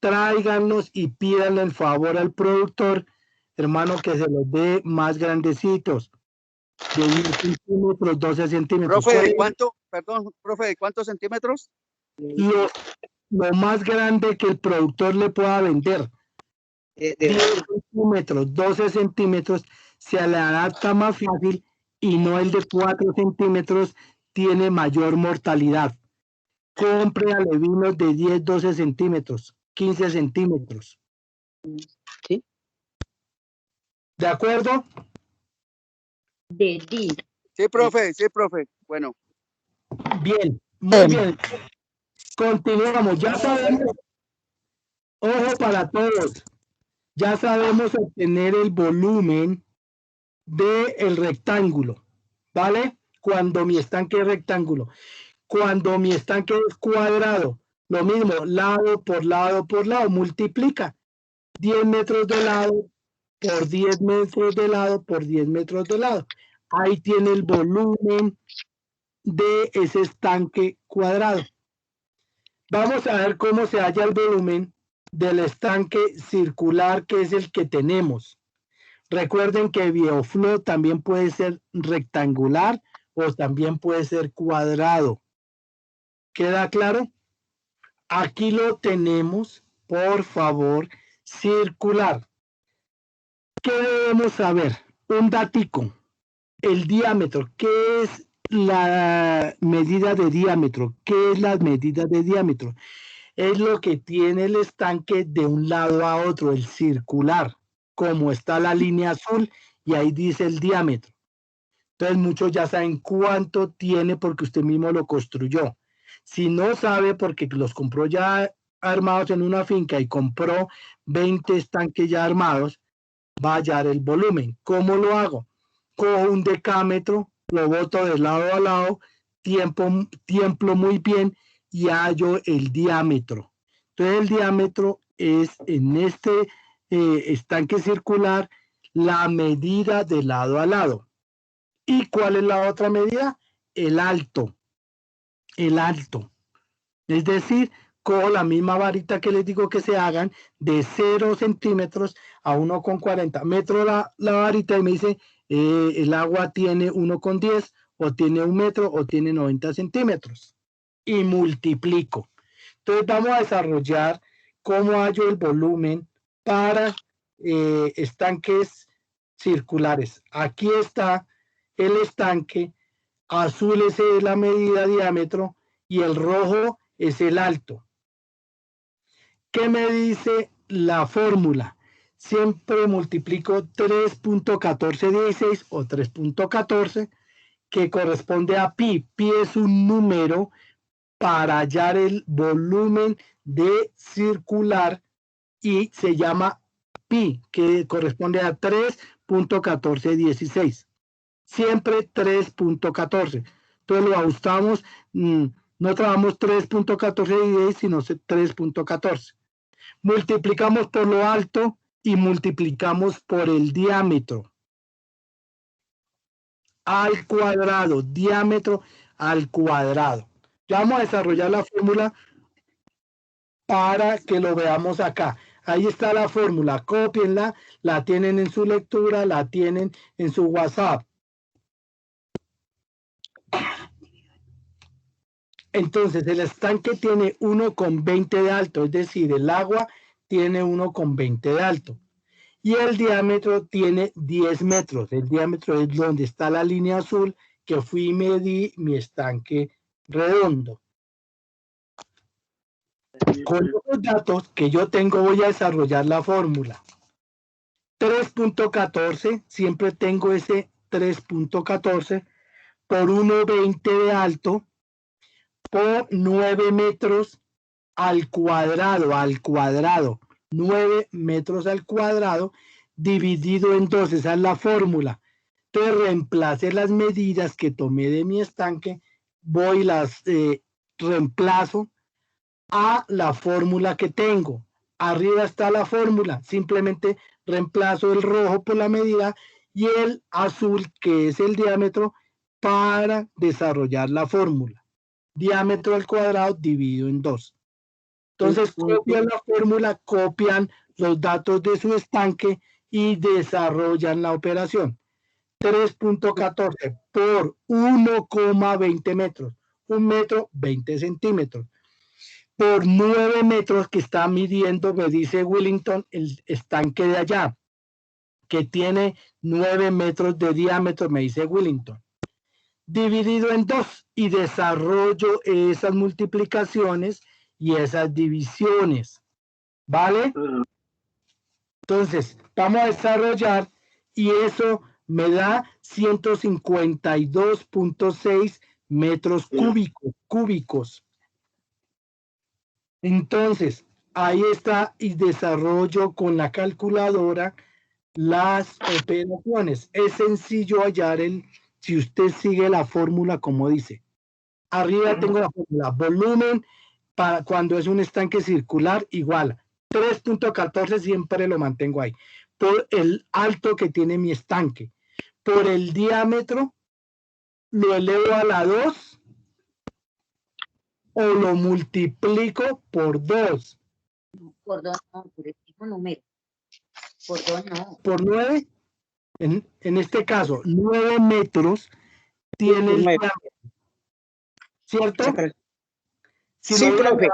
Tráiganlos y pídanle el favor al productor, hermano, que se los dé más grandecitos, de 10 centímetros, 12 centímetros. Profe, ¿de cuánto? Perdón, profe, ¿de cuántos centímetros? Lo más grande que el productor le pueda vender. 10 centímetros, 12 centímetros, se le adapta más fácil y no el de 4 centímetros tiene mayor mortalidad. Compre alevinos de 10, 12 centímetros, 15 centímetros. ¿Sí? ¿De acuerdo? Sí, profe, sí, profe. Bueno. Bien, muy bien. Continuamos. Ya sabemos, ojo para todos, ya sabemos obtener el volumen del rectángulo, ¿vale? Cuando mi estanque es rectángulo. Cuando mi estanque es cuadrado, lo mismo, lado por lado por lado, multiplica 10 metros de lado por 10 metros de lado por 10 metros de lado. Ahí tiene el volumen de ese estanque cuadrado. Vamos a ver cómo se halla el volumen del estanque circular, que es el que tenemos. Recuerden que Bioflow también puede ser rectangular o también puede ser cuadrado. ¿Queda claro? Aquí lo tenemos, por favor, circular. ¿Qué debemos saber? Un datico. El diámetro. ¿Qué es la medida de diámetro? ¿Qué es la medida de diámetro? Es lo que tiene el estanque de un lado a otro, el circular, como está la línea azul y ahí dice el diámetro. Entonces muchos ya saben cuánto tiene porque usted mismo lo construyó. Si no sabe porque los compró ya armados en una finca y compró 20 estanques ya armados, va a hallar el volumen. ¿Cómo lo hago? Cojo un decámetro, lo boto de lado a lado, tiemplo muy bien y hallo el diámetro. Entonces el diámetro es en este estanque circular la medida de lado a lado. ¿Y cuál es la otra medida? El alto. El alto. Es decir, cojo la misma varita que les digo que se hagan de 0 centímetros a 1,40. Metro la varita y me dice el agua tiene 1,10 o tiene 1 metro o tiene 90 centímetros. Y multiplico. Entonces vamos a desarrollar cómo hallo el volumen para estanques circulares. Aquí está el estanque, azul es la medida diámetro y el rojo es el alto. ¿Qué me dice la fórmula? Siempre multiplico 3.1416 o 3.14 que corresponde a pi. Pi es un número para hallar el volumen de circular y se llama pi, que corresponde a 3.1416. Siempre 3.14. Entonces lo ajustamos, no trabajamos 3.1416, sino 3.14. Multiplicamos por lo alto y multiplicamos por el diámetro. Al cuadrado, diámetro al cuadrado. Ya vamos a desarrollar la fórmula para que lo veamos acá. Ahí está la fórmula, cópienla, la tienen en su lectura, la tienen en su WhatsApp. Entonces, el estanque tiene 1,20 de alto, es decir, el agua tiene 1,20 de alto. Y el diámetro tiene 10 metros. El diámetro es donde está la línea azul que fui y medí mi estanque redondo. Con los datos que yo tengo voy a desarrollar la fórmula. 3.14, siempre tengo ese 3.14 por 1.20 de alto por 9 metros al cuadrado, 9 metros al cuadrado dividido en 2, esa es la fórmula. Entonces reemplacé las medidas que tomé de mi estanque, voy y las reemplazo a la fórmula que tengo. Arriba está la fórmula, simplemente reemplazo el rojo por la medida y el azul, que es el diámetro, para desarrollar la fórmula. Diámetro al cuadrado dividido en 2. Entonces copian la fórmula, copian los datos de su estanque y desarrollan la operación. 3.14 por 1,20 metros, 1 metro 20 centímetros, por 9 metros que está midiendo, me dice Willington, el estanque de allá, que tiene 9 metros de diámetro, me dice Willington, dividido en 2 y desarrollo esas multiplicaciones y esas divisiones, ¿vale? Entonces, vamos a desarrollar y eso me da 152.6 metros cúbicos. Entonces, ahí está y desarrollo con la calculadora las operaciones. Es sencillo hallar si usted sigue la fórmula como dice. Arriba tengo la fórmula, volumen para cuando es un estanque circular igual 3.14, siempre lo mantengo ahí, por el alto que tiene mi estanque. Por el diámetro lo elevo a la 2 o lo multiplico por 2. Por 2 no, por el mismo número. Por 2 no. Por 9, en este caso, 9 metros tiene el diámetro, ¿cierto? Sí, profe.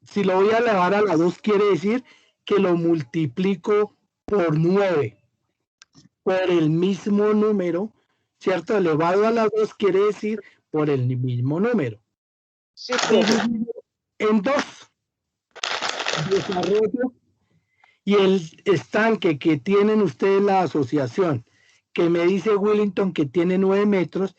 Si lo voy a elevar a la 2, quiere decir que lo multiplico por 9, por el mismo número, ¿cierto? Elevado a la 2 quiere decir por el mismo número. Sí, profe. En 2, desarrollo y el estanque que tienen ustedes la asociación, que me dice Willington que tiene 9 metros,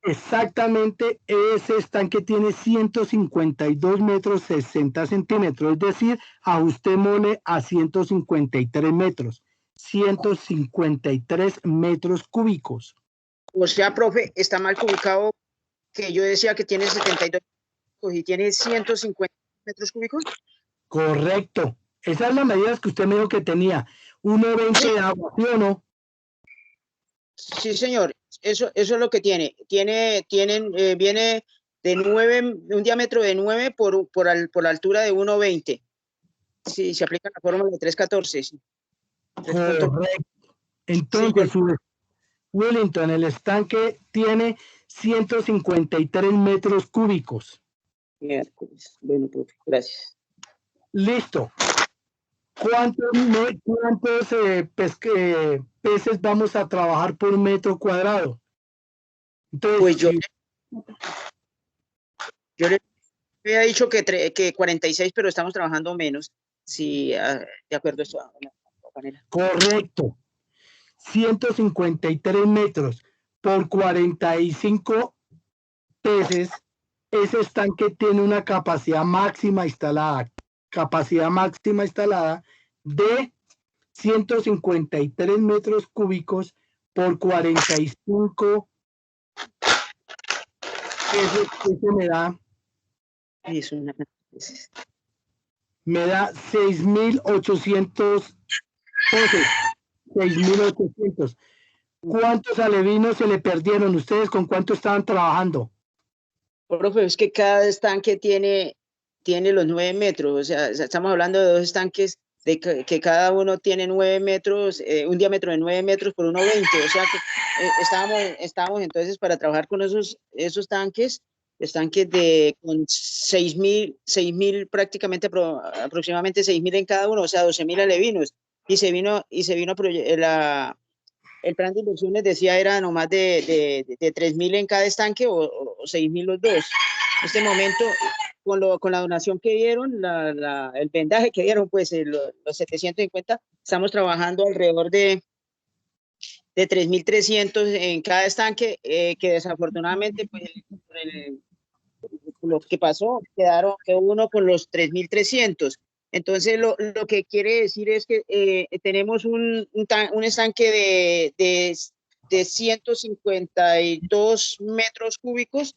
exactamente ese estanque tiene 152 metros 60 centímetros, es decir, ajustémosle a 153 metros, 153 metros cúbicos. O sea, profe, está mal ubicado que yo decía que tiene 72 y tiene 150 metros cúbicos. Correcto. Esa es la medida que usted me dijo que tenía. 1,20 de agua, ¿sí o no? Sí, señor. Eso es lo que tiene. Viene de 9, un diámetro de 9 por altura de 1,20. Sí, se aplica la fórmula de 3.14. Sí. Correcto. Entonces, Sí, Willington, el estanque tiene 153 metros cúbicos. Bueno, profe, gracias. Listo. ¿Cuántos peces vamos a trabajar por metro cuadrado? Entonces, Pues yo le había dicho que 46, pero estamos trabajando menos. Sí, de acuerdo a esto. Correcto. 153 metros por 45 peces. Ese estanque tiene una capacidad máxima instalada de 153 metros cúbicos por 45 peces. Eso me da 6.800 peces. 6.800. ¿Cuántos alevinos se le perdieron? ¿Ustedes con cuánto estaban trabajando? Profe, es que cada estanque tiene los 9 metros, o sea, estamos hablando de 2 estanques que cada uno tiene 9 metros, un diámetro de 9 metros por 1,20, o sea que estábamos entonces para trabajar con esos estanques con 6.000 prácticamente, aproximadamente 6.000 en cada uno, o sea, 12.000 alevinos, y se vino el plan de inversiones decía era nomás de 3.000 en cada estanque o 6.000 los dos. En este momento con la donación que dieron, el vendaje que dieron, pues los 750, estamos trabajando alrededor de 3.300 en cada estanque, que desafortunadamente, pues, lo que pasó, quedó uno con los 3.300. Entonces, lo que quiere decir es que tenemos un estanque de 152 metros cúbicos,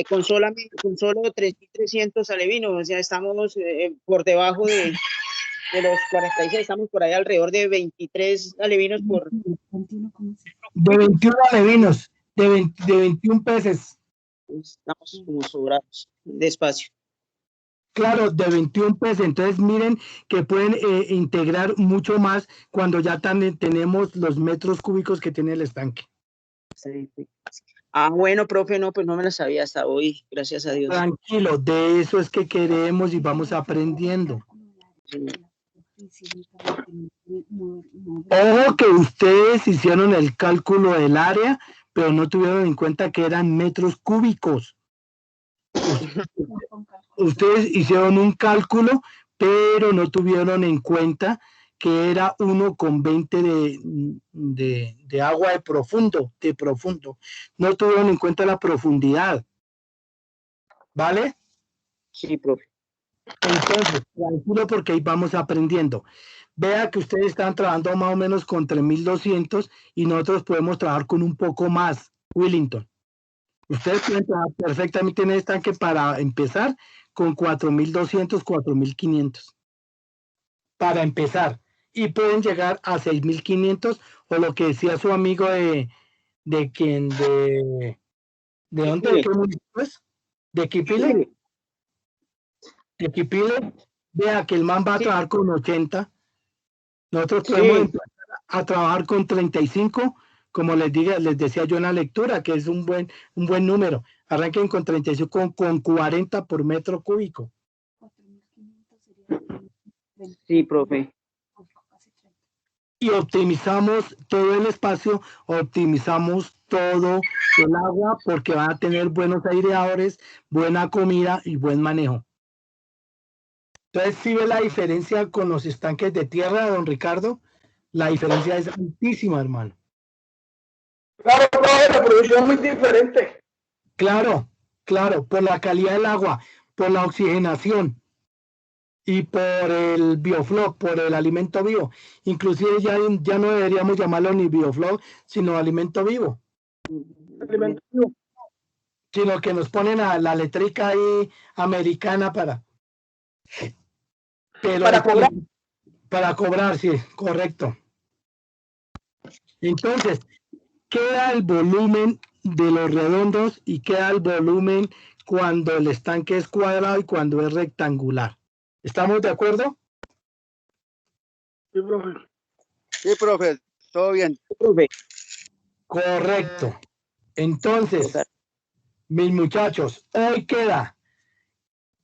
con solo 3.300 alevinos. O sea, estamos por debajo de los 46, estamos por ahí alrededor de 23 alevinos por... De 21 alevinos, de 21 peces. Estamos como sobrados, despacio. Claro, de 21 peces. Entonces miren que pueden integrar mucho más cuando ya tenemos los metros cúbicos que tiene el estanque. Sí. Ah, bueno, profe, no, pues no me la sabía hasta hoy, gracias a Dios. Tranquilo, de eso es que queremos y vamos aprendiendo. Sí. Ojo que ustedes hicieron el cálculo del área, pero no tuvieron en cuenta que eran metros cúbicos. Ustedes hicieron un cálculo, pero no tuvieron en cuenta que era 1,20 de agua de profundo. No tuvieron en cuenta la profundidad. ¿Vale? Sí, profe. Entonces, tranquilo porque ahí vamos aprendiendo. Vea que ustedes están trabajando más o menos con 3.200 y nosotros podemos trabajar con un poco más, Willington. Ustedes pueden trabajar perfectamente en el estanque para empezar con 4.200, 4.500. Para empezar. Y pueden llegar a 6.500 o lo que decía su amigo ¿de dónde? ¿De qué municipio es? ¿De Quipile? De Quipile. Vea que el man va a trabajar con 80. Nosotros podemos empezar a trabajar con 35, como les decía yo en la lectura, que es un buen número. Arranquen con 35, con 40 por metro cúbico. Sí, profe. Y optimizamos todo el espacio, optimizamos todo el agua, porque van a tener buenos aireadores, buena comida y buen manejo. Entonces, ¿sí ve la diferencia con los estanques de tierra, don Ricardo? La diferencia es altísima, hermano. Claro, profe, la producción es muy diferente. Claro, por la calidad del agua, por la oxigenación y por el biofloc, por el alimento vivo. Inclusive ya no deberíamos llamarlo ni biofloc, sino alimento vivo. Alimento vivo. Sino que nos ponen a la letrica ahí americana para cobrar. Para cobrar, sí, correcto. Entonces, queda el volumen de los redondos y queda el volumen cuando el estanque es cuadrado y cuando es rectangular. ¿Estamos de acuerdo? Sí, profe. Sí, profe, todo bien. Profe. Correcto. Entonces, mis muchachos, hoy queda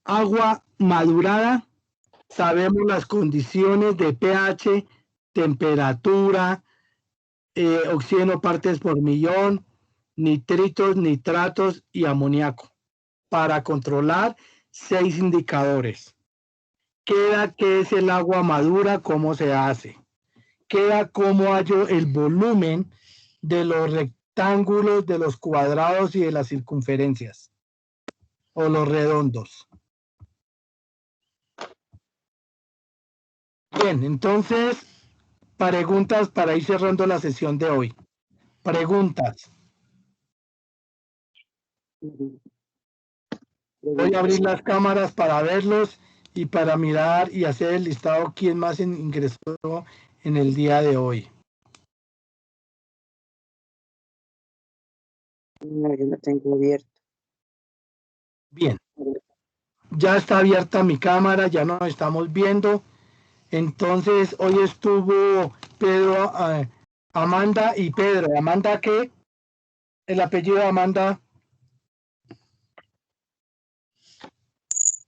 agua madurada. Sabemos las condiciones de pH, temperatura, oxígeno partes por millón, nitritos, nitratos y amoníaco, para controlar 6 indicadores. Queda qué es el agua madura, cómo se hace. Queda cómo hallo el volumen de los rectángulos, de los cuadrados y de las circunferencias, o los redondos. Bien, entonces, preguntas para ir cerrando la sesión de hoy. Preguntas. Voy a abrir las cámaras para verlos y para mirar y hacer el listado quién más ingresó en el día de hoy. No, yo no tengo abierto. Bien. Ya está abierta mi cámara, ya nos estamos viendo. Entonces, hoy estuvo Pedro, Amanda y Pedro. ¿Amanda qué? El apellido de Amanda.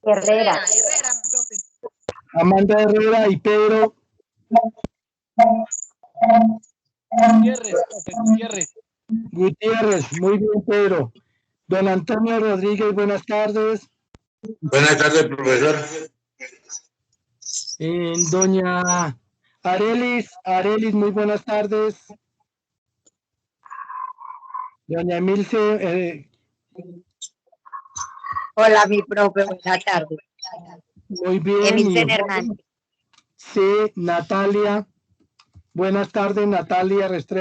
Herrera. Profe. Amanda Herrera y Pedro. Gutiérrez, muy bien, Pedro. Don Antonio Rodríguez, buenas tardes. Buenas tardes, profesor. Doña Arelis, muy buenas tardes. Doña Emilce, Hola, mi profe, buenas tardes. muy bien. Emilce Hernández. Sí, Natalia. Buenas tardes, Natalia Restrepo.